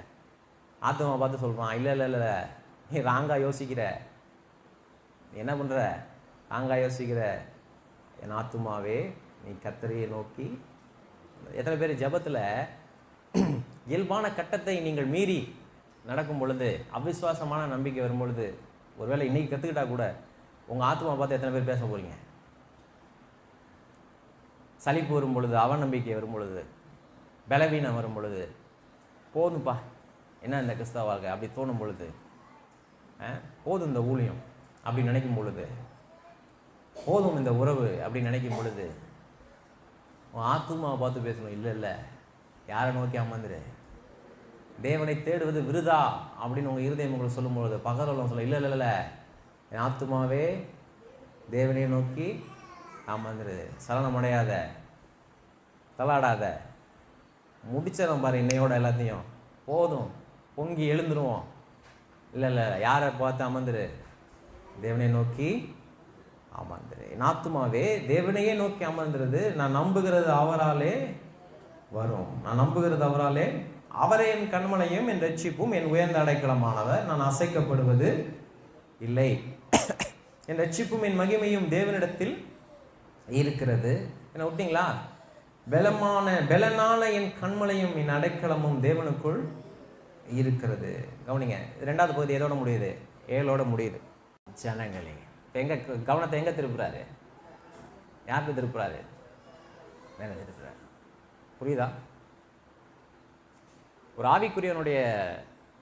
ஆத்துமா பார்த்து சொல்றான், இல்ல இல்ல இல்ல, நீ ராங்கா யோசிக்கிற, நீ என்ன பண்ற? ராங்கா யோசிக்கிற. என் ஆத்துமாவே நீ கர்த்தரையே நோக்கி. எத்தனை பேர் ஜெபத்துல இயல்பான கட்டத்தை நீங்கள் மீறி நடக்கும் பொழுது, அவிசுவாசமான நம்பிக்கை வரும் பொழுது, ஒருவேளை இன்னைக்கு கத்துக்கிட்டா கூட உங்க ஆத்துமா பார்த்து எத்தனை பேர் பேச போறீங்க? சலிப்பு வரும் பொழுது, அவநம்பிக்கை வரும் பொழுது, பலவீனம் வரும் பொழுது, போதும்பா என்ன இந்த கிறிஸ்தவ வாழ்க்கை அப்படி தோணும் பொழுது, போதும் இந்த ஊழியம் அப்படி நினைக்கும் பொழுது, போதும் இந்த உறவு அப்படி நினைக்கும் பொழுது, உன் ஆத்துமாவை பார்த்து பேசணும். இல்லை இல்லை, யாரை நோக்கி அமர்ந்துரு, தேவனை தேடுவது விருதா அப்படின்னு உங்கள் இருதயம் உங்களுக்கு சொல்லும் பொழுது பகரவெல்லாம் சொல்ல, இல்லை இல்லை இல்லை, என் ஆத்துமாவே தேவனை நோக்கி அமர்ந்துரு, சலனமடையாத, தள்ளாடாத, முடிச்சிடும் பாரு இன்னையோட எல்லாத்தையும், போதும், பொங்கி எழுந்துருவோம். இல்லை இல்லை, யாரை பார்த்து அமர்ந்துரு? தேவனை நோக்கி அமர்ந்துரு. என் ஆத்துமாவே தேவனையே நோக்கி அமர்ந்துருது, நான் நம்புகிறது அவராலே வரும். நான் நம்புகிறது அவராலே, அவரே என் கண்மலையும் என் ரட்சிப்பும் என் உயர்ந்த அடைக்கலமானவர், நான் அசைக்கப்படுவது இல்லை. என் ரட்சிப்பும் என் மகிமையும் தேவனிடத்தில் இருக்கிறது. என்ன விட்டீங்களா? பலனான என் கண்மலையும் என் அடைக்கலமும் தேவனுக்குள் இருக்கிறது. கவனிங்க, ரெண்டாவது பகுதி எதோட முடியுது? 7ஓட முடியுது. ஜனங்களே, எங்க கவனத்தை எங்க திருப்புறாரு? யாருக்கு திருப்புறாரு? மேல திருப்புறாரு. புரியுதா? ஒரு ஆவிக்குரியவனுடைய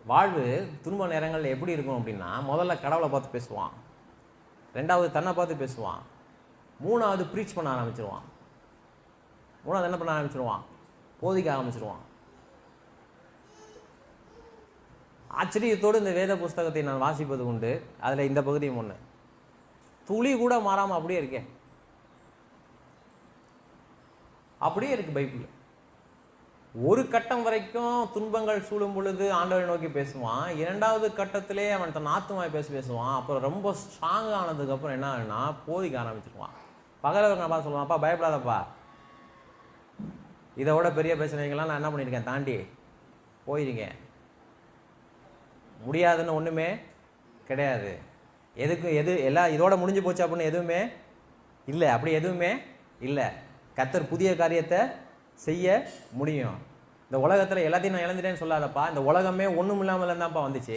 வாழ்வு துன்ப நேரங்கள் எப்படி இருக்கும் அப்படின்னா, முதல்ல கடவுளை பார்த்து பேசுவான், ரெண்டாவது தன்னை பார்த்து பேசுவான், மூணாவது ப்ரீச் பண்ண ஆரம்பிச்சிருவான், மூணாவது என்ன பண்ண ஆரம்பிச்சிருவான்? போதிக்க ஆரம்பிச்சிருவான். ஆச்சரியத்தோடு இந்த வேத புஸ்தகத்தை நான் வாசிப்பது உண்டு. அதில் இந்த பகுதியும் ஒன்று. துளி கூட மாறாமல் அப்படியே இருக்கேன், அப்படியே இருக்கு பைபிள். ஒரு கட்டம் வரைக்கும் துன்பங்கள் சூழும் பொழுது ஆண்டவரை நோக்கி பேசுவான், இரண்டாவது கட்டத்திலே அவன் தன் ஆத்துமாவை பேசுவான். அப்புறம் ரொம்ப ஸ்ட்ராங் ஆனதுக்கு அப்புறம் என்ன ஆகுனா போதிக்க ஆரம்பிச்சிருவான். பகலவங்க அப்பா சொல்லுவான், அப்பா பயப்படாதப்பா, இதோட பெரிய பிரச்சனைகள்லாம் நான் என்ன பண்ணியிருக்கேன், தாண்டி போயிருக்கேன், முடியாதுன்னு ஒன்றுமே கிடையாது, எல்லாம் இதோட முடிஞ்சு போச்சு அப்படின்னு எதுவுமே இல்லை, அப்படி எதுவுமே இல்லை. கர்த்தர் புதிய காரியத்தை செய்ய முடியும். இந்த உலகத்தில் எல்லாத்தையும் நான் இழந்துட்டேன்னு சொல்லாதப்பா, இந்த உலகமே ஒன்றும் இல்லாமல் இருந்தான்ப்பா வந்துச்சு,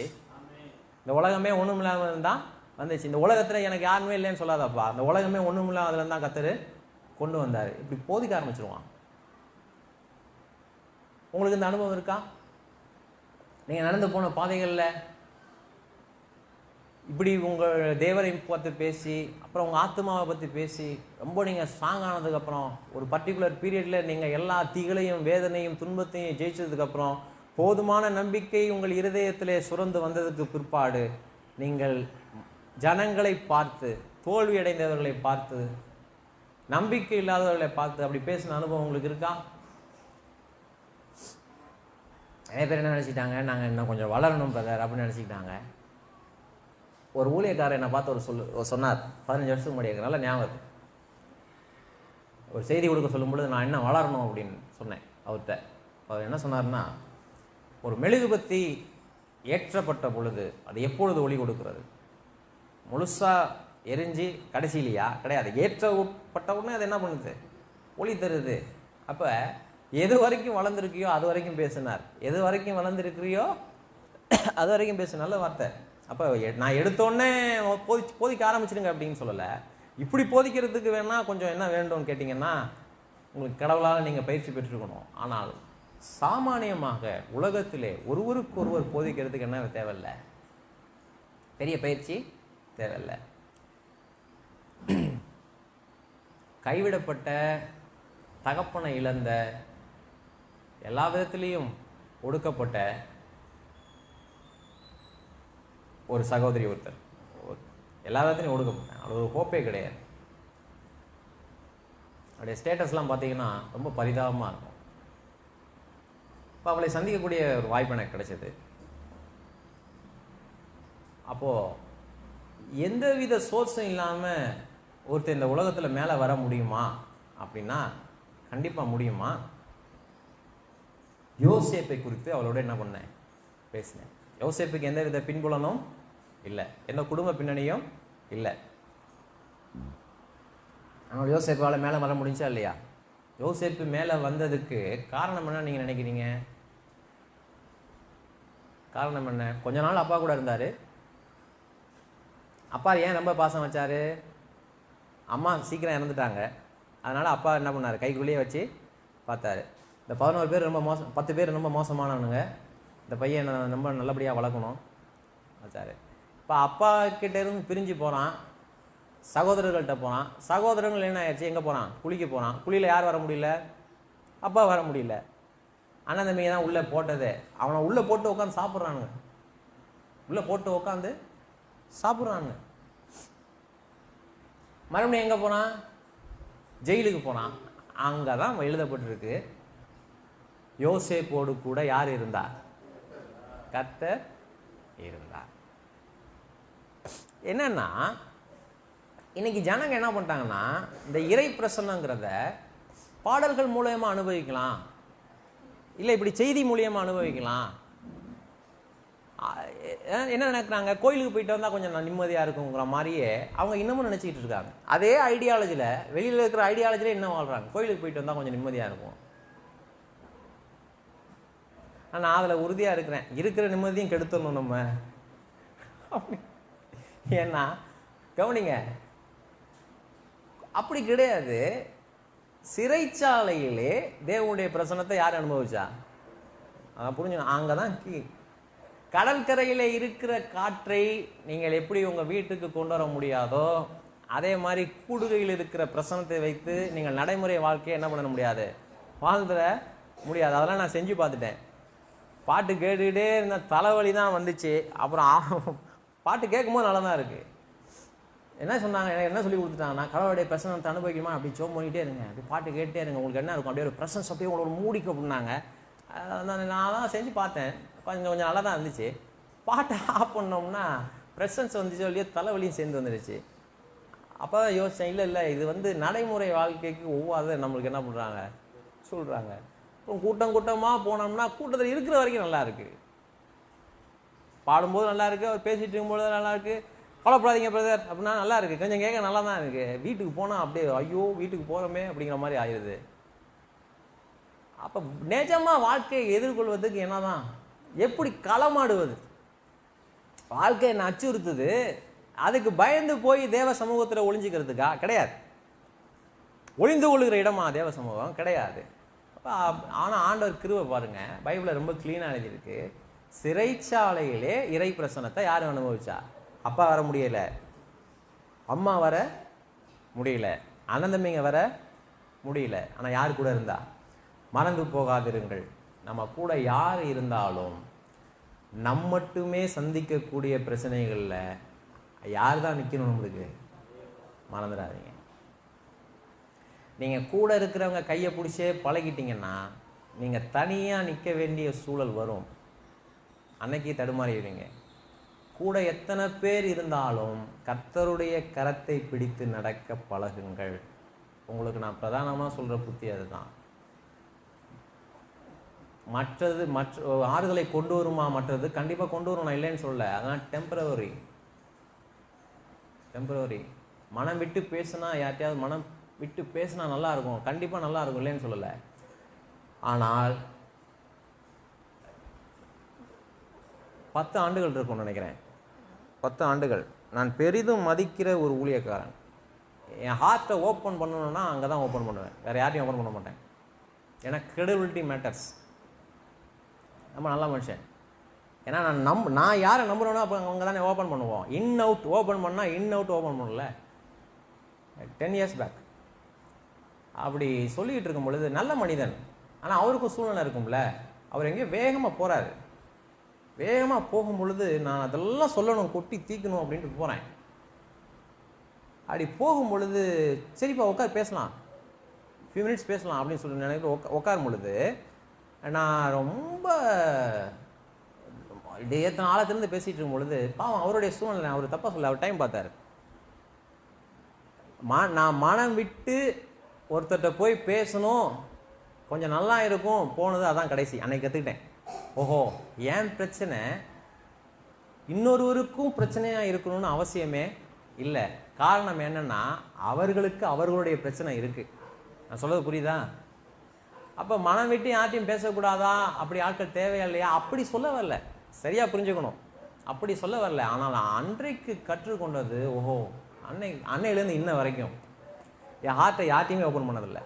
இந்த உலகமே ஒன்றும் இல்லாமல் இருந்தால் வந்துச்சு, இந்த உலகத்தில் எனக்கு யாருமே இல்லைன்னு சொல்லாதப்பா, இந்த உலகமே ஒன்றும் இல்லாமல் இருந்தால் கர்த்தர் கொண்டு வந்தார். இப்படி போதிக்க ஆரம்பிச்சிருவான். உங்களுக்கு இந்த அனுபவம் இருக்கா? நீங்கள் நடந்து போன பாதைகளில் இப்படி உங்கள் தேவரை பார்த்து பேசி, அப்புறம் உங்கள் ஆத்மாவை பற்றி பேசி, ரொம்ப நீங்கள் ஸ்ட்ராங் ஆனதுக்கப்புறம், ஒரு பர்டிகுலர் பீரியடில் நீங்கள் எல்லா தீகளையும் வேதனையும் துன்பத்தையும் ஜெயிச்சதுக்கப்புறம், போதுமான நம்பிக்கை உங்கள் இருதயத்திலே சுரந்து வந்ததுக்கு பிற்பாடு, நீங்கள் ஜனங்களை பார்த்து, தோல்வி அடைந்தவர்களை பார்த்து, நம்பிக்கை இல்லாதவர்களை பார்த்து அப்படி பேசின அனுபவம் உங்களுக்கு இருக்கா? நிறைய பேர் என்ன நினச்சிட்டாங்க, நாங்கள் இன்னும் கொஞ்சம் வளரணும் பிரதர் அப்படின்னு நினச்சிக்கிட்டாங்க. ஒரு ஊழியக்காரர் என்னை பார்த்து ஒரு சொன்னார், 15 வருஷத்துக்கு முன்னாடி, நல்ல ஞாபகம். ஒரு செய்தி கொடுக்க சொல்லும் பொழுது நான் என்ன வளரணும் அப்படின்னு சொன்னேன் அவர்கிட்ட. அவர் என்ன சொன்னார்னா, ஒரு மெழுகுபத்தி ஏற்றப்பட்ட பொழுது அது எப்பொழுது ஒளி கொடுக்கிறது? முழுசாக எரிஞ்சு கடைசியிலையா? கிடையாது, ஏற்றப்பட்ட உடனே அது என்ன பண்ணுது? ஒளி தருது. அப்போ எது வரைக்கும் வளர்ந்துருக்கியோ அது வரைக்கும் பேசினார், எது வரைக்கும் வளர்ந்துருக்கிறியோ அது வரைக்கும் பேசு. நல்ல வார்த்தை. அப்போ நான் எடுத்தோடனே போதிக்க ஆரம்பிச்சிடுங்க அப்படின்னு சொல்லலை. இப்படி போதிக்கிறதுக்கு வேணால் கொஞ்சம் என்ன வேண்டும்னு கேட்டிங்கன்னா, உங்களுக்கு கடவுளால் நீங்கள் பயிற்சி பெற்றுக்கணும். ஆனால் சாமானியமாக உலகத்திலே ஒருவருக்கு ஒருவர் போதிக்கிறதுக்கு என்ன தேவையில்லை, பெரிய பயிற்சி தேவையில்லை. கைவிடப்பட்ட, தகப்பனை இழந்த, எல்லா விதத்திலையும் ஒடுக்கப்பட்ட ஒரு சகோதரி ஒருத்தர், எல்லா விதத்திலையும் ஒடுக்கப்பட்டேன், அது ஒரு ஹோப்பே கிடையாது. அவருடைய ஸ்டேட்டஸ்லாம் பார்த்தீங்கன்னா ரொம்ப பரிதாபமாக இருக்கும். இப்போ அவளை சந்திக்கக்கூடிய ஒரு வாய்ப்பு எனக்கு கிடைச்சது. அப்போது எந்தவித சோர்ஸும் இல்லாமல் ஒருத்தர் இந்த உலகத்தில் மேலே வர முடியுமா அப்படின்னா கண்டிப்பாக முடியுமா? யோசேப்பை குறித்து அவளோட என்ன பண்ணேன், பேசினேன். யோசேப்புக்கு எந்த வித பின்புலனும் இல்லை, எந்த குடும்ப பின்னணியும் இல்லை. ஆனால் யோசேப்பால் மேலே வர முடிஞ்சா இல்லையா? யோசேப்பு மேலே வந்ததுக்கு காரணம் என்ன நீங்கள் நினைக்கிறீங்க? காரணம் என்ன? கொஞ்ச நாள் அப்பா கூட இருந்தார். அப்பா ஏன் ரொம்ப பாசம் வச்சார்? அம்மா சீக்கிரம் இறந்துட்டாங்க, அதனால் அப்பா என்ன பண்ணார், கைக்குள்ளேயே வச்சு பார்த்தாரு. இந்த 11 பேர் ரொம்ப மோசம், 10 பேர் ரொம்ப மோசமானவனுங்க, இந்த பையன் ரொம்ப நல்லபடியாக வளர்க்கணும் வச்சார். இப்போ அப்பா கிட்டேருந்து பிரிஞ்சு போகிறான், சகோதரர்கள்ட்ட போகிறான். சகோதரர்கள் என்ன ஆயிடுச்சு, எங்கே போகிறான், குளிக்க போகிறான். குளியில் யார் வர முடியல? அப்பா வர முடியல. அண்ணன் தம்பிங்க தான் உள்ளே போட்டதே. அவனை உள்ளே போட்டு உட்காந்து சாப்பிட்றானுங்க, உள்ளே போட்டு உட்காந்து சாப்பிட்றானுங்க. மறுபடியும் எங்கே போனான்? ஜெயிலுக்கு போனான். அங்கே தான் எழுதப்பட்டிருக்கு, யோசேப்போடு கூட யார் இருந்தார்? கர்த்தர் இருந்தார். என்னன்னா இன்னைக்கு ஜனங்க என்ன பண்ணிட்டாங்கன்னா, இந்த இறை பிரசன்னங்கிறத பாடல்கள் மூலமா அனுபவிக்கலாம், இல்லை இப்படி செய்தி மூலியமாக அனுபவிக்கலாம். என்ன நினைக்கிறாங்க, கோயிலுக்கு போயிட்டு வந்தால் கொஞ்சம் நிம்மதியாக இருக்குங்கிற மாதிரியே அவங்க இன்னமும் நினச்சிக்கிட்டு இருக்காங்க. அதே ஐடியாலஜியில், வெளியில் இருக்கிற ஐடியாலஜியில் இன்னும் வாழ்கிறாங்க. கோயிலுக்கு போயிட்டு வந்தால் கொஞ்சம் நிம்மதியாக இருக்கும். நான் அதில் உறுதியாக இருக்கிறேன், இருக்கிற நிம்மதியும் கெடுத்துடணும் நம்ம. ஏன்னா கவனிங்க, அப்படி கிடையாது. சிறைச்சாலையிலே தேவனுடைய பிரசன்னத்தை யார் அனுபவிச்சா? அதை புரிஞ்சுக்கணும். அங்கே தான் கடற்கரையில் இருக்கிற காற்றை நீங்கள் எப்படி உங்கள் வீட்டுக்கு கொண்டு வர முடியாதோ, அதே மாதிரி கூடுகையில் இருக்கிற பிரசன்னத்தை வைத்து நீங்கள் நடைமுறை வாழ்க்கையை என்ன பண்ண முடியாது, வாழ்ந்துட முடியாது. அதெல்லாம் நான் செஞ்சு பார்த்துட்டேன். பாட்டு கேட்டுக்கிட்டே இருந்த தலைவலி தான் வந்துச்சு. அப்புறம் பாட்டு கேட்கும்போது நல்லா தான் இருக்குது. என்ன சொன்னாங்க, எனக்கு என்ன சொல்லி கொடுத்துட்டாங்கன்னா, கடவுளுடைய பிரசனத்தை அனுபவிக்குமா அப்படி சோம் பண்ணிகிட்டே இருங்க, அப்படி பாட்டு கேட்டே இருங்க, உங்களுக்கு என்ன இருக்கும், அப்படியே ஒரு பிரசன்ஸ் அப்படியே உங்களோட மூடிக்க அப்படின்னாங்க. நான் தான் செஞ்சு பார்த்தேன். கொஞ்சம் நல்லா தான் இருந்துச்சு. பாட்டை ஆஃப் பண்ணோம்னா ப்ரெசன்ஸ் வந்துச்சு, வழியே தலைவலியும் சேர்ந்து வந்துடுச்சு. அப்போ தான் யோசித்தேன், இல்லை இது வந்து நடைமுறை வாழ்க்கைக்கு ஒவ்வாத நம்மளுக்கு என்ன பண்ணுறாங்க சொல்கிறாங்க. அப்புறம் கூட்டமாக போனோம்னா கூட்டத்தில் இருக்கிற வரைக்கும் நல்லா இருக்குது, பாடும்போது நல்லா இருக்குது, அவர் பேசிகிட்டு இருக்கும்போது நல்லா இருக்குது, கவலைப்படாதீங்க பிரதர் அப்படின்னா நல்லா இருக்குது, கொஞ்சம் கேட்க நல்லா தான் இருக்குது. வீட்டுக்கு போனால் அப்படியே ஐயோ வீட்டுக்கு போகிறோமே அப்படிங்கிற மாதிரி ஆயிடுது. அப்போ நிஜமாக வாழ்க்கையை எதிர்கொள்வதுக்கு என்னதான், எப்படி களமாடுவது, வாழ்க்கை என்ன அச்சுறுத்துது, அதுக்கு பயந்து போய் தேவ சமூகத்தில் ஒளிஞ்சிக்கிறதுக்கா? கிடையாது. ஒளிந்து கொள்ளுகிற இடமா தேவ சமூகம்? கிடையாது. ஆனால் ஆண்டவர் கிருபை பாருங்க, பைபிளில் ரொம்ப கிளீனாக எழுதியிருக்கு. சிறைச்சாலையிலே இறை பிரசன்னத்தை யாரும் அனுபவிச்சா? அப்பா வர முடியல, அம்மா வர முடியல, அண்ணன் தம்பிங்க வர முடியல. ஆனால் யார் கூட இருந்தா? மறந்து போகாதிருங்கள், நம்ம கூட யார் இருந்தாலும் நம் மட்டுமே சந்திக்கக்கூடிய பிரச்சனைகளில் யார் தான் நிற்கணும் நம்மளுக்கு? மறந்துடாதீங்க. நீங்கள் கூட இருக்கிறவங்க கையை பிடிச்சே பழகிட்டீங்கன்னா நீங்கள் தனியாக நிற்க வேண்டிய சூழல் வரும். அன்னைக்கு தடுமாறிடுவீங்க. கூட எத்தனை பேர் இருந்தாலும் கர்த்தருடைய கரத்தை பிடித்து நடக்க பழகுங்கள். உங்களுக்கு நான் பிரதானமாக சொல்கிற புத்தி அதுதான். மற்ற ஆறுதலை கொண்டு வருமா? மற்றது கண்டிப்பாக கொண்டு வரும், நான் இல்லைன்னு சொல்ல. அதெல்லாம் டெம்பரவரி. மனம் விட்டு பேசுனா, யார்ட்டையாவது மனம் விட்டு பேசுனா நல்லா இருக்கும், கண்டிப்பாக நல்லா இருக்கும், இல்லைன்னு சொல்லலை. ஆனால் 10 ஆண்டுகள் இருக்கும்னு நினைக்கிறேன். 10 ஆண்டுகள் நான் பெரிதும் மதிக்கிற ஒரு ஊழியக்காரன். என் ஹார்ட்டை ஓப்பன் பண்ணணும்னா அங்கே தான் ஓப்பன் பண்ணுவேன், வேறு யாரையும் ஓப்பன் பண்ண மாட்டேன். ஏன்னா கிரெடிபிலிட்டி மேட்டர்ஸ். நம்ம நல்ல மனுஷன். ஏன்னா நான் யாரை நம்புகிறேனோ அப்போ அவங்க தானே ஓப்பன் பண்ணுவோம். இன் அவுட் ஓப்பன் பண்ணால் இன் அவுட் ஓப்பன் பண்ணல. 10 years பேக் அப்படி சொல்லிக்கிட்டு இருக்கும் பொழுது, நல்ல மனிதன், ஆனால் அவருக்கும் சூழ்நிலை இருக்கும்ல. அவர் எங்கேயோ வேகமாக போகிறாரு. வேகமாக போகும் பொழுது நான் அதெல்லாம் சொல்லணும், கொட்டி தீக்கணும் அப்படின்ட்டு போகிறேன். அப்படி போகும் பொழுது சரிப்பா உட்கார் பேசலாம், ஃபியூ மினிட்ஸ் பேசலாம் அப்படின்னு சொல்லி நினைக்கிற உட்காரும் பொழுது நான் ரொம்ப எத்தனை ஆழத்திலிருந்து பேசிகிட்டு இருக்கும் பொழுது பாவம் அவருடைய சூழ்நிலை, அவர் தப்பாக சொல்ல, அவர் டைம் பார்த்தாரு. நான் மனம் விட்டு ஒருத்தர்கிட்ட போய் பேசணும், கொஞ்சம் நல்லா இருக்கும் போனது, அதான் கடைசி. அன்னைக்கு கற்றுக்கிட்டேன், ஓஹோ ஏன் பிரச்சனை இன்னொருவருக்கும் பிரச்சனையாக இருக்கணும்னு அவசியமே இல்லை. காரணம் என்னன்னா அவர்களுக்கு அவர்களுடைய பிரச்சனை இருக்குது. நான் சொல்கிறது புரியுதா? அப்போ மனம் விட்டு யார்ட்டையும் பேசக்கூடாதா, அப்படி ஆட்கள் தேவையா இல்லையா, அப்படி சொல்ல வரல. சரியாக புரிஞ்சுக்கணும், அப்படி சொல்ல வரல. ஆனால் நான் அன்றைக்கு கற்றுக்கொண்டது, ஓஹோ அன்னையிலேருந்து இன்ன வரைக்கும் என் ஹார்ட்டை யார்ட்டையுமே ஓப்பன் பண்ணதில்லை.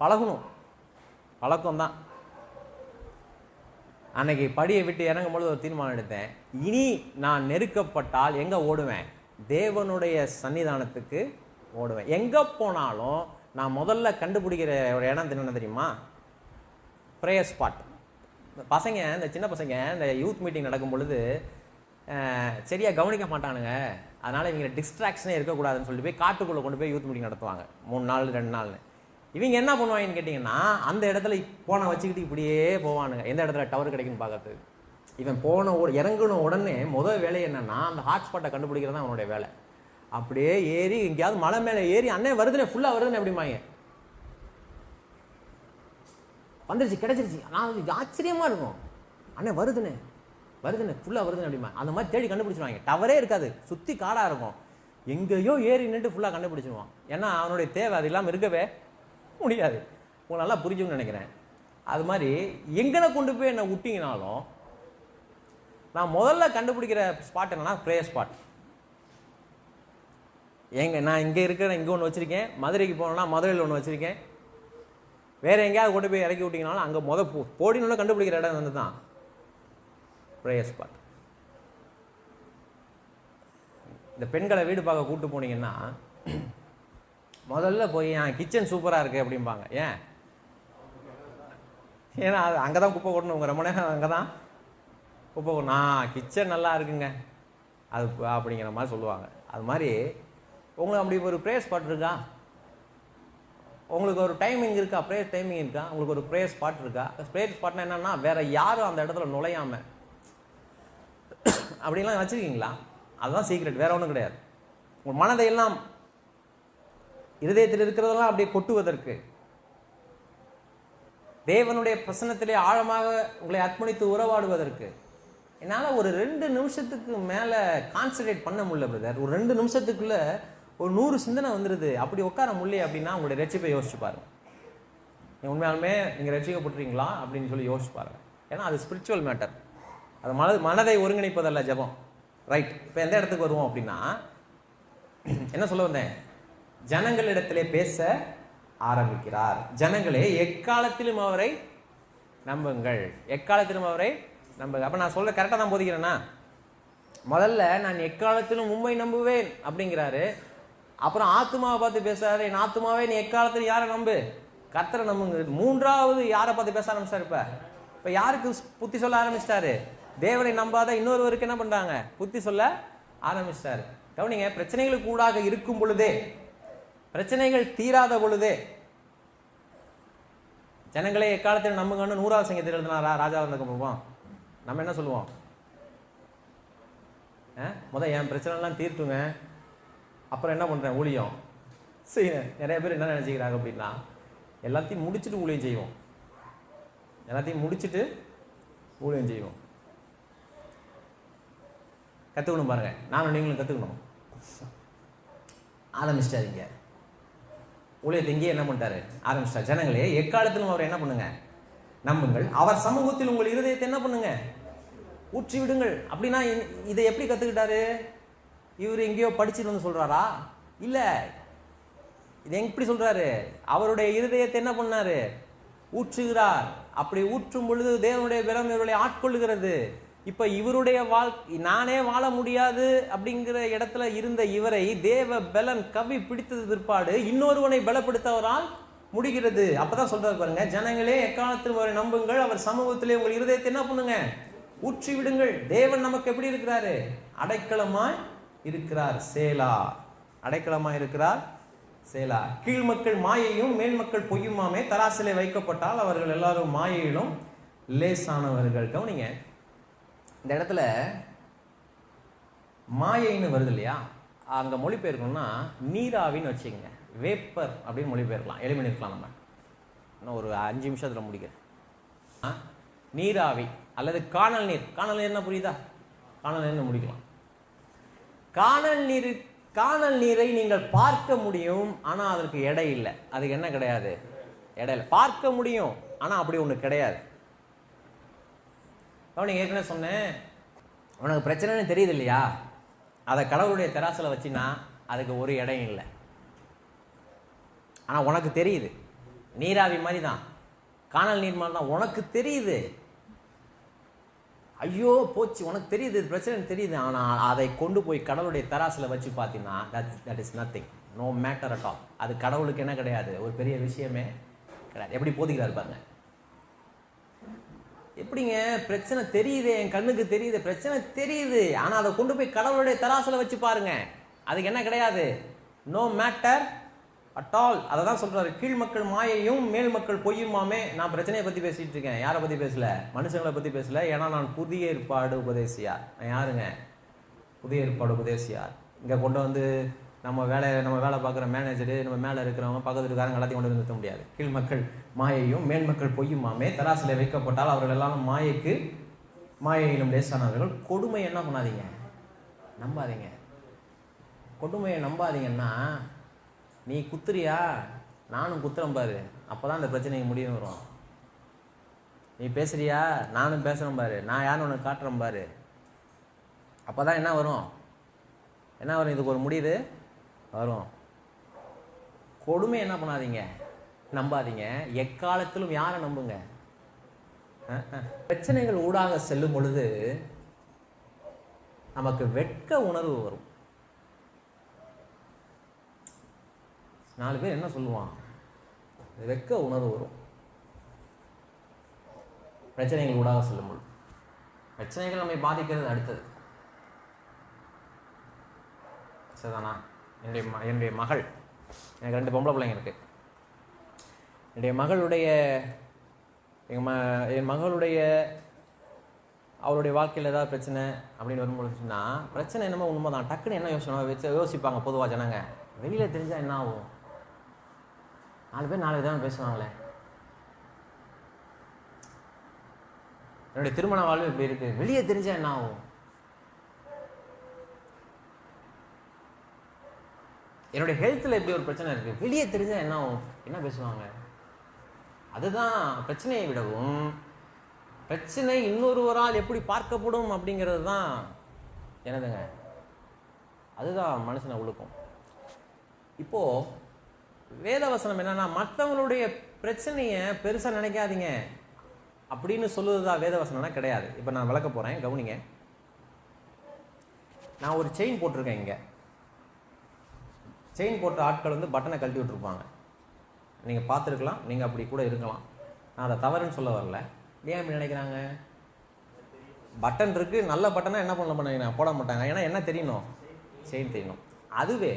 பழகணும், பழக்கம்தான். அன்னைக்கு படியை விட்டு இறங்கும் பொழுது ஒரு தீர்மானம் எடுத்தேன், இனி நான் நெருக்கப்பட்டால் எங்கே ஓடுவேன்? தேவனுடைய சன்னிதானத்துக்கு ஓடுவேன். எங்கே போனாலும் நான் முதல்ல கண்டுபிடிக்கிற ஒரு இடம் என்ன தெரியுமா? Prayer spot. பசங்க, இந்த சின்ன பசங்க இந்த யூத் மீட்டிங் நடக்கும் பொழுது சரியாக கவனிக்க மாட்டானுங்க, அதனால் இவங்க டிஸ்ட்ராக்ஷனே இருக்கக்கூடாதுன்னு சொல்லிட்டு போய் காட்டுக்குள்ளே கொண்டு போய் யூத் மீட்டிங் நடத்துவாங்க 3 நாள் 2 நாள்னு. இவங்க என்ன பண்ணுவாங்கன்னு கேட்டிங்கன்னா, அந்த இடத்துல போனை வச்சுக்கிட்டு இப்படியே போவானுங்க, எந்த இடத்துல டவர் கிடைக்குன்னு பார்க்கறதுக்கு. இவன் இறங்கின உடனே முதல் வேலை என்னன்னா அந்த ஹாட்ஸ்பாட்டை கண்டுபிடிக்கிறது தான் அவனுடைய வேலை. அப்படியே ஏறி எங்கேயாவது மலை மேலே ஏறி அண்ணே வருதுனே, ஃபுல்லாக வருதுன்னு எப்படிமாங்க வந்துருச்சு, கிடைச்சிருச்சு. நான் ஆச்சரியமாக இருக்கும், அண்ணே வருதுண்ணே ஃபுல்லாக வருதுண்ணே அப்படிமா. அந்த மாதிரி தேடி கண்டுபிடிச்சிருவாங்க. டவரே இருக்காது, சுற்றி காடாக இருக்கும், எங்கேயோ ஏறி நின்று ஃபுல்லாக கண்டுபிடிச்சிருவான். ஏன்னா அவனுடைய தேவை அது இல்லாமல் இருக்கவே முடியாது. உங்களுக்கு நல்லா புரிஞ்சுன்னு நினைக்கிறேன். அது மாதிரி எங்கனை கொண்டு போய் என்னை விட்டிங்கனாலும் நான் முதல்ல கண்டுபிடிக்கிற ஸ்பாட் என்னன்னா ப்ரேயர் ஸ்பாட். நான் இங்கே இருக்கிறேன், இங்கே ஒன்று வச்சுருக்கேன், மதுரைக்கு போனோன்னா மதுரையில் ஒன்று வச்சுருக்கேன், வேறு எங்கேயாவது கொண்டு போய் இறக்கி விட்டிங்கனாலும் அங்கே போடினோட கண்டுபிடிக்கிற இடம் வந்து தான் ப்ரேயர் ஸ்பாட். இந்த பெண்களை வீடு பார்க்க கூப்பிட்டு போனீங்கன்னா முதல்ல போய் கிச்சன் சூப்பராக இருக்குது அப்படிம்பாங்க. ஏன்னா அது அங்கே தான் குப்பை கொட்டணும், ரொம்ப நேரம் அங்கே தான் குப்பை கொட்டணும், கிச்சன் நல்லா இருக்குங்க அது அப்படிங்கிற மாதிரி சொல்லுவாங்க. அது மாதிரி உங்களுக்கு அப்படி ஒரு ப்ரேயர் ஸ்பாட் இருக்கா? உங்களுக்கு ஒரு டைமிங் இருக்கா? ப்ரேயர் டைமிங் இருக்கா? உங்களுக்கு ஒரு ப்ரேயர் ஸ்பாட் இருக்கா? ப்ரேயர் ஸ்பாட்னா என்னன்னா வேற யாரும் அந்த இடத்துல நுழையாம அப்படிலாம் வச்சிருக்கீங்களா? அதுதான் சீக்ரெட், வேற ஒன்றும் கிடையாது. உங்கள் மனதை எல்லாம் இருதயத்தில் இருக்கிறதெல்லாம் அப்படியே கொட்டுவதற்கு, தேவனுடைய பிரசன்னத்திலே ஆழமாக உங்களை அர்ப்பணித்து உறவாடுவதற்கு. என்னால் ஒரு 2 நிமிஷத்துக்கு மேலே கான்சன்ட்ரேட் பண்ண முடியல பிரதர். ஒரு 2 நிமிஷத்துக்குள்ள ஒரு 100 சிந்தனை வந்துடுது. அப்படி உட்கார முடியல அப்படின்னா உங்களுடைய ரட்சிப்பை யோசிச்சு பாருங்க. உண்மையாலுமே நீங்கள் ரட்சிக்கப்பட்டுறீங்களா அப்படின்னு சொல்லி யோசிச்சு பாருங்க. ஏன்னா அது ஸ்பிரிச்சுவல் மேட்டர். அது மனதை ஒருங்கிணைப்பதல்ல ஜெபம். ரைட். இப்போ எந்த இடத்துக்கு வருவோம் அப்படின்னா, என்ன சொல்ல வந்தேன்? ஜனங்களிடத்திலே பேச ஆரம்பிக்கிறார். ஜனங்களே எக்காலத்திலும் அவரை நம்புங்கள், எக்காலத்திலும் அவரை நம்புங்க. அப்போ நான் சொல்ல கரெக்டாக தான் போதிக்கிறேன்னா, முதல்ல நான் எக்காலத்திலும் உம்மை நம்புவேன் அப்படிங்கிறாரு. அப்புறம் ஆத்துமாவை பார்த்து பேசுறாரு, என் ஆத்துமாவே நீ எக்காலத்தில் யாரை நம்பு? கர்த்தரை நம்புங்க. 3வது யாரை பார்த்து பேச ஆரம்பிச்சாரு? இப்போ யாருக்கு புத்தி சொல்ல ஆரம்பிச்சிட்டாரு? தேவனை நம்பாத இன்னொருவருக்கு என்ன பண்றாங்க? புத்தி சொல்ல ஆரம்பிச்சிட்டாரு. கவனிங்க, பிரச்சனைகளுக்கு கூடாக இருக்கும் பொழுதே, பிரச்சனைகள் தீராத பொழுதே, ஜனங்களே எக்காலத்தில் நம்புங்கன்னு 100வது சங்கீதத்தில் எழுதினாரா ராஜா வந்ததுக்கப்புறம்? நம்ம என்ன சொல்லுவோம்? என் பிரச்சனைலாம் தீர்த்துங்க, அப்புறம் என்ன பண்றேன்? ஊழியம் செய்யணும். நிறைய பேர் என்ன நினைச்சுக்கிறாங்க அப்படின்னா, எல்லாத்தையும் முடிச்சுட்டு ஊழியம் செய்வோம், எல்லாத்தையும் முடிச்சுட்டு ஊழியம் செய்வோம். கற்றுக்கணும் பாருங்க, நானும் நீங்களும் கற்றுக்கணும். ஆரம்பிச்சிட்டாருங்க ஊழியத்தை. இங்கேயே என்ன பண்ணிட்டாரு? ஆரம்பிச்சிட்டார். ஜனங்களே எக்காலத்திலும் அவர் என்ன பண்ணுங்க? நம்புங்கள். அவர் சமூகத்தில் உங்கள் இருதயத்தை என்ன பண்ணுங்க? ஊற்றி விடுங்கள். அப்படின்னா இதை எப்படி கற்றுக்கிட்டாரு? இவர் எங்கேயோ படிச்சுட்டு வந்து சொல்றாரா? இல்லை, இதை எப்படி சொல்றாரு? அவருடைய இருதயத்தை என்ன பண்ணாரு? ஊற்றுகிறார். அப்படி ஊற்றும் பொழுது தேவனுடைய பலம் இவர்களை ஆட்கொள்ளுகிறது. இப்ப இவருடைய நானே வாழ முடியாது அப்படிங்கிற இடத்துல இருந்த இவரை தேவ பலன் கவி பிடித்தது பிற்பாடு இன்னொருவனை பலப்படுத்தவரால் முடிகிறது. அப்பதான் சொல்றாரு பாருங்க, ஜனங்களே எக்காலத்தில் அவரை நம்புங்கள், அவர் சமூகத்திலே உங்கள் இருதயத்தை என்ன பண்ணுங்க? ஊற்றி விடுங்கள். தேவன் நமக்கு எப்படி இருக்கிறாரு? அடைக்கலமாய் இருக்கிறார். சேலா. அடைக்கலமாய் இருக்கிறார். சேலா. கீழ் மக்கள் மாயையும் மேல் மக்கள் பொய்யுமாமே தராசிலே வைக்கப்பட்டால் அவர்கள் எல்லாரும் மாயையிலும் லேசானவர்கள். கவனிங்க, இந்த இடத்துல மாயைன்னு வருது இல்லையா? அங்க மொழிபெயர்க்கணும்னா நீராவின்னு வச்சுக்கோங்க, வேப்பர் அப்படின்னு மொழிபெயர்க்கலாம், எளிமையிருக்கலாம். நம்ம இன்னும் ஒரு 5 நிமிஷத்துல முடிக்கிறேன். நீராவி அல்லது காணல் நீர். காணல் நீர் என்ன புரியுதா? காணல் நீர் முடிக்கலாம். காணல் நீரை நீங்கள் பார்க்க முடியும், ஆனா அதற்கு எடை இல்லை. அதுக்கு என்ன கிடையாது? எடை இல்லை. பார்க்க முடியும், ஆனா அப்படி ஒண்ணு கிடையாது. நீங்க ஏற்கனவே சொன்னேன், உனக்கு பிரச்சனைன்னு தெரியுது இல்லையா? அதை கடவுளுடைய தெராசில் வச்சுன்னா அதுக்கு ஒரு இடம் இல்லை. ஆனா உனக்கு தெரியுது. நீராவி மாதிரி தான், காணல் நீர் மாதிரி தான். உனக்கு தெரியுது, ஐயோ போச்சு, உனக்கு தெரியுது பிரச்சனை தெரியுது. ஆனா அதை கொண்டு போய் கடவுளுடைய தெராசில் வச்சு பார்த்தீங்கன்னா that is nothing, no matter at all. அது கடவுளுக்கு என்ன கிடையாது? ஒரு பெரிய விஷயமே கிடையாது. எப்படி போதிக்கிறாரு பாருங்க. எப்படிங்க? பிரச்சனை தெரியுது, என் கண்ணுக்கு தெரியுது, பிரச்சனை தெரியுது, ஆனா அதை கொண்டு போய் கடவுளுடைய தராசுல வச்சு பாருங்க, அதுக்கு என்ன கிடையாது? No matter at all. அதை தான் சொல்றாரு, கீழ் மக்கள் மாயையும் மேல் மக்கள் பொய்யுமாமே. நான் பிரச்சனையை பத்தி பேசிட்டு இருக்கேன், யாரை பத்தி பேசல? மனுஷங்களை பத்தி பேசல. ஏன்னா நான் புதிய ஏற்பாடு உபதேசியார். நான் யாருங்க? புதிய ஏற்பாடு உபதேசியார். இங்க கொண்டு வந்து நம்ம வேலை பார்க்குற மேனேஜரு, நம்ம மேலே இருக்கிறவங்க, பக்கத்து இருக்காரங்க எல்லாத்தையும் கொண்டு வந்து நிறுத்த முடியாது. கீழ் மக்கள் மாயையும் மேன்மக்கள் பொய்யுமாமே தராசில் வைக்கப்பட்டால் அவர்கள் எல்லாம் மாயையிலும் லேசானவர்கள். கொடுமை என்ன பண்ணாதீங்க, நம்பாதீங்க. கொடுமையை நம்பாதீங்கன்னா, நீ குத்துறியா நானும் குத்துறேன் பாரு, அப்போதான் அந்த பிரச்சனைக்கு முடிவு வரும். நீ பேசுறியா நானும் பேசுகிறேன் பாரு, நான் யாரும் உனக்கு காட்டுறேன் பாரு, அப்போதான் என்ன வரும், இதுக்கு ஒரு முடிவு வரும். கொடுமை என்ன பண்ணாதீங்க, நம்பாதீங்க. எக்காலத்திலும் யாரை நம்புங்க? பிரச்சனைகள் ஊடாக செல்லும் பொழுது நமக்கு வெட்க உணர்வு வரும். 4 பேர் என்ன சொல்லுவான், வெட்க உணர்வு வரும். பிரச்சனைகள் ஊடாக செல்லும் பொழுது பிரச்சனைகள் நம்மை பாதிக்கிறது அடுத்தது. சரிதானா? என்னுடைய மகள், எனக்கு 2 பொம்பளை பிள்ளைங்க இருக்கு. என்னுடைய மகளுடைய என் மகளுடைய அவளுடைய வாழ்க்கையில் ஏதாவது பிரச்சனை அப்படின்னு வரும்பொழுதுன்னா, பிரச்சனை என்னமோ உண்மைதான், டக்குன்னு என்ன யோசிப்பாங்க பொதுவாக ஜனங்க, வெளியில் தெரிஞ்சால் என்ன ஆகும், 4 பேர் 4 விதமாக பேசுவாங்களே. என்னுடைய திருமண வாழ்வு இப்படி இருக்கு, வெளியே தெரிஞ்சா என்ன ஆகும், என்னுடைய ஹெல்த்தில் இப்படி ஒரு பிரச்சனை இருக்கு, வெளியே தெரிஞ்சா என்ன ஆகும், என்ன பேசுவாங்க. அதுதான் பிரச்சனையை விடவும் பிரச்சனை இன்னொருவரால் எப்படி பார்க்கப்படும் அப்படிங்கிறது தான் என்னதுங்க, அதுதான் மனுஷனை உழுக்கும். இப்போ வேதவசனம் என்னன்னா, மற்றவங்களுடைய பிரச்சனையை பெருசா நினைக்காதீங்க அப்படின்னு சொல்லுவதுதான் வேதவசனம்னா கிடையாது. இப்போ நான் விளக்க போறேன், கவனிங்க. நான் ஒரு செயின் போட்டிருக்கேன். இங்கே செயின் போட்ட ஆட்கள் பட்டனை கழட்டி விட்டுருப்பாங்க. நீங்கள் பார்த்துருக்கலாம், நீங்கள் அப்படி கூட இருக்கலாம். நான் அதை தவறுன்னு சொல்ல வரல. ஏன் அப்படி நினைக்கிறாங்க? பட்டன் இருக்கு, நல்ல பட்டனா என்ன பண்ண போட மாட்டாங்க. ஏன்னா என்ன தெரியணும், செயின் தெரியணும். அதுவே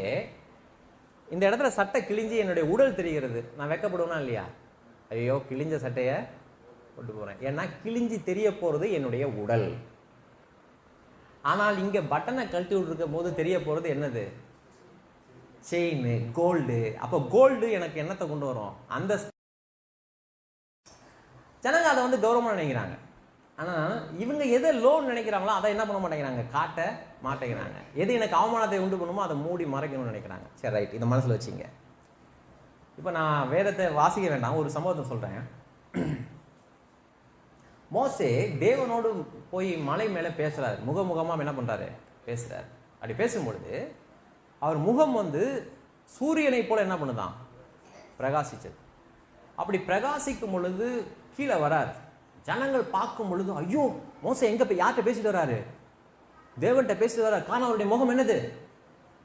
இந்த இடத்துல சட்டை கிழிஞ்சி என்னுடைய உடல் தெரிகிறது, நான் வெக்கப்படுவேனா இல்லையா? ஐயோ கிழிஞ்ச சட்டையை கொண்டு போறேன், ஏன்னா கிழிஞ்சி தெரிய போறது என்னுடைய உடல். ஆனால் இங்க பட்டனை கழட்டி விட்டுருக்கும் போது தெரிய போறது என்னது, செயின், கோல்டு. அப்போ கோல்டு எனக்கு என்னத்தை கொண்டு வரும், அந்த ஜனங்க அதை கௌரவமா நினைக்கிறாங்க. ஆனா இவங்க எதை லோன் நினைக்கிறாங்களோ அதை என்ன பண்ண மாட்டேங்கிறாங்க, காட்ட மாட்டேங்கிறாங்க. எது எனக்கு அவமானத்தை உண்டு பண்ணுமோ அதை மூடி மறைக்கணும்னு நினைக்கிறாங்க. சரி, ரைட், இதை மனசுல வச்சுங்க. இப்போ நான் வேதத்தை வாசிக்க வேண்டாம், ஒரு சம்பவத்தை சொல்றேன். மோசே தேவனோடு போய் மலை மேல பேசுறாரு, முகமுகமா என்ன பண்றாரு, பேசுறாரு. அப்படி பேசும்பொழுது அவர் முகம் சூரியனை போல என்ன பண்ணுதான், பிரகாசிச்சது. அப்படி பிரகாசிக்கும் பொழுது கீழே வராரு. ஜனங்கள் பார்க்கும் பொழுது, ஐயோ மோசே எங்க போய் யார்கிட்ட பேசிட்டு வராரு, தேவன்கிட்ட பேசிட்டு வர்றாரு, காரணம் அவருடைய முகம் என்னது,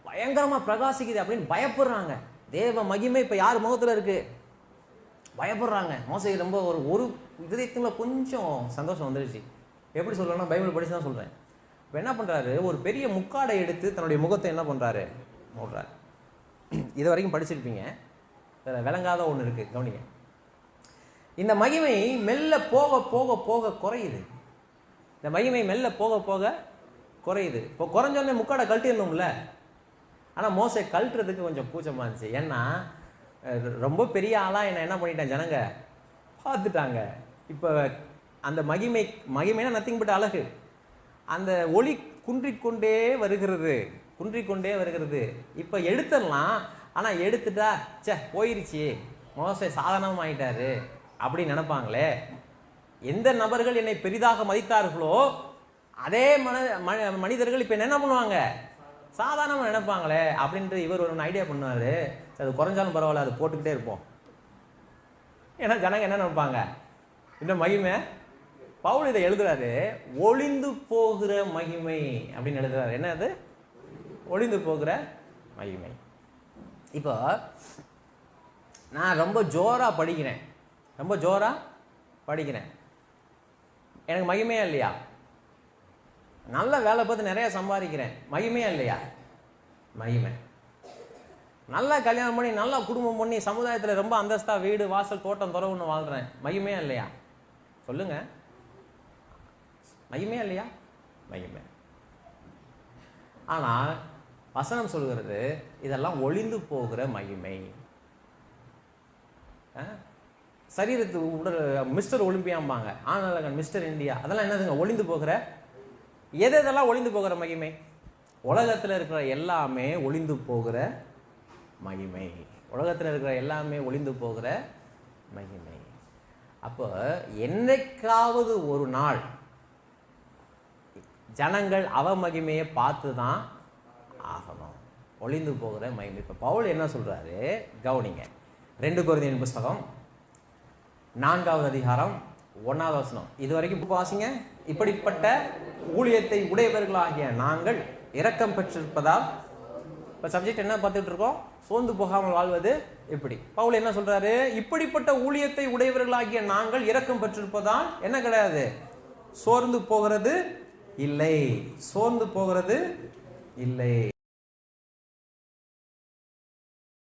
பயங்கரமா பிரகாசிக்குது அப்படின்னு பயப்படுறாங்க. தேவ மகிமை இப்ப யார் முகத்துல இருக்கு, பயப்படுறாங்க. மோசே ரொம்ப ஒரு இதயத்துல கொஞ்சம் சந்தோஷம் வந்துருச்சு. எப்படி சொல்லணும்னா, பைபிள் படிச்சு தான் சொல்றேன். இப்போ என்ன பண்றாரு, ஒரு பெரிய முக்காடை எடுத்து தன்னுடைய முகத்தை என்ன பண்றாரு, மூடுறாரு. இது வரைக்கும் படிச்சிருப்பீங்க, விளங்காத ஒன்று இருக்கு, கவனிங்க. இந்த மகிமை மெல்ல போக போக போக குறையுது. இந்த மகிமை மெல்ல போக போக குறையுது. இப்போ குறைஞ்சோடனே முக்காடை கழட்டிடணும்ல. ஆனால் மோசே கழட்டுறதுக்கு கொஞ்சம் கூச்சமாக இருந்துச்சு. ஏன்னா ரொம்ப பெரிய ஆளாக என்ன பண்ணிட்டேன், ஜனங்க பார்த்துட்டாங்க. இப்போ அந்த மகிமைனா நத்திங் பட் அழகு. அந்த ஒளி குன்றிக்கொண்டே வருகிறது. இப்போ எடுத்துடலாம், ஆனால் எடுத்துட்டா போயிருச்சு, மோசே சாதனம் ஆயிட்டாரு அப்படின்னு நினைப்பாங்களே. எந்த நபர்கள் என்னை பெரிதாக மதித்தார்களோ அதே மனிதர்கள் இப்போ என்ன பண்ணுவாங்க, சாதாரணமாக நினைப்பாங்களே அப்படின்ட்டு இவர் ஒரு ஐடியா பண்ணுவாரு. அது குறைஞ்சாலும் பரவாயில்ல, அது போட்டுக்கிட்டே இருப்போம். ஏன்னா ஜனங்க என்ன நினைப்பாங்க, இந்த மகிமை. பவுல் இதை எழுதுறாரு, ஒளிந்து போகிற மகிமை அப்படின்னு எழுதுறாரு. என்ன அது, ஒளிந்து போகிற மகிமை. இப்போ நான் ரொம்ப ஜோரா படிக்கிறேன், எனக்கு மகிமையா இல்லையா? நல்ல வேலை பார்த்து நிறைய சம்பாதிக்கிறேன், மகிமையா இல்லையா? மகிமை. நல்லா கல்யாணம் பண்ணி நல்லா குடும்பம் பண்ணி சமுதாயத்தில் ரொம்ப அந்தஸ்தா வீடு வாசல் தோட்டம் துறவுன்னு வாழ்றேன், மகிமையா இல்லையா? சொல்லுங்க, மகிமையா இல்லையா? மகிமை. ஆனால் வசனம் சொல்கிறது இதெல்லாம் ஒளிந்து போகிற மகிமை. சரீரத்து உடல் மிஸ்டர் ஒலிம்பியாம்பாங்க, ஆனால் மிஸ்டர் இந்தியா, அதெல்லாம் என்னதுங்க? ஒளிந்து போகிற. எதெல்லாம் ஒளிந்து போகிற மகிமை? உலகத்தில் இருக்கிற எல்லாமே ஒளிந்து போகிற மகிமை. உலகத்தில் இருக்கிற எல்லாமே ஒளிந்து போகிற மகிமை. அப்போ என்னைக்காவது ஒரு நாள் ஜனங்கள் அவ மகிமையை பார்த்து தான் ஆகணும். ஒளிந்து போகிற மகிமை. இப்போ பவுல் என்ன சொல்றாரு கவனிங்க. 2 கொரிந்தியர் புஸ்தகம் 4வது அதிகாரம் 1வது வசனம். இது வரைக்கும் வாசிங்க. இப்படிப்பட்ட ஊழியத்தை உடையவர்களாகிய நாங்கள் இரக்கம் பெற்றிருப்பதால், இப்போ சப்ஜெக்ட் என்ன பார்த்துட்டு இருக்கோம்? சோர்ந்து போகாமல் வாழ்வது எப்படி. பவுல் என்ன சொல்றாரு? இப்படிப்பட்ட ஊழியத்தை உடையவர்களாகிய நாங்கள் இரக்கம் பெற்றிருப்பதால் என்ன கிடையாது? சோர்ந்து போகிறது இல்லை. சோர்ந்து போகிறது இல்லை.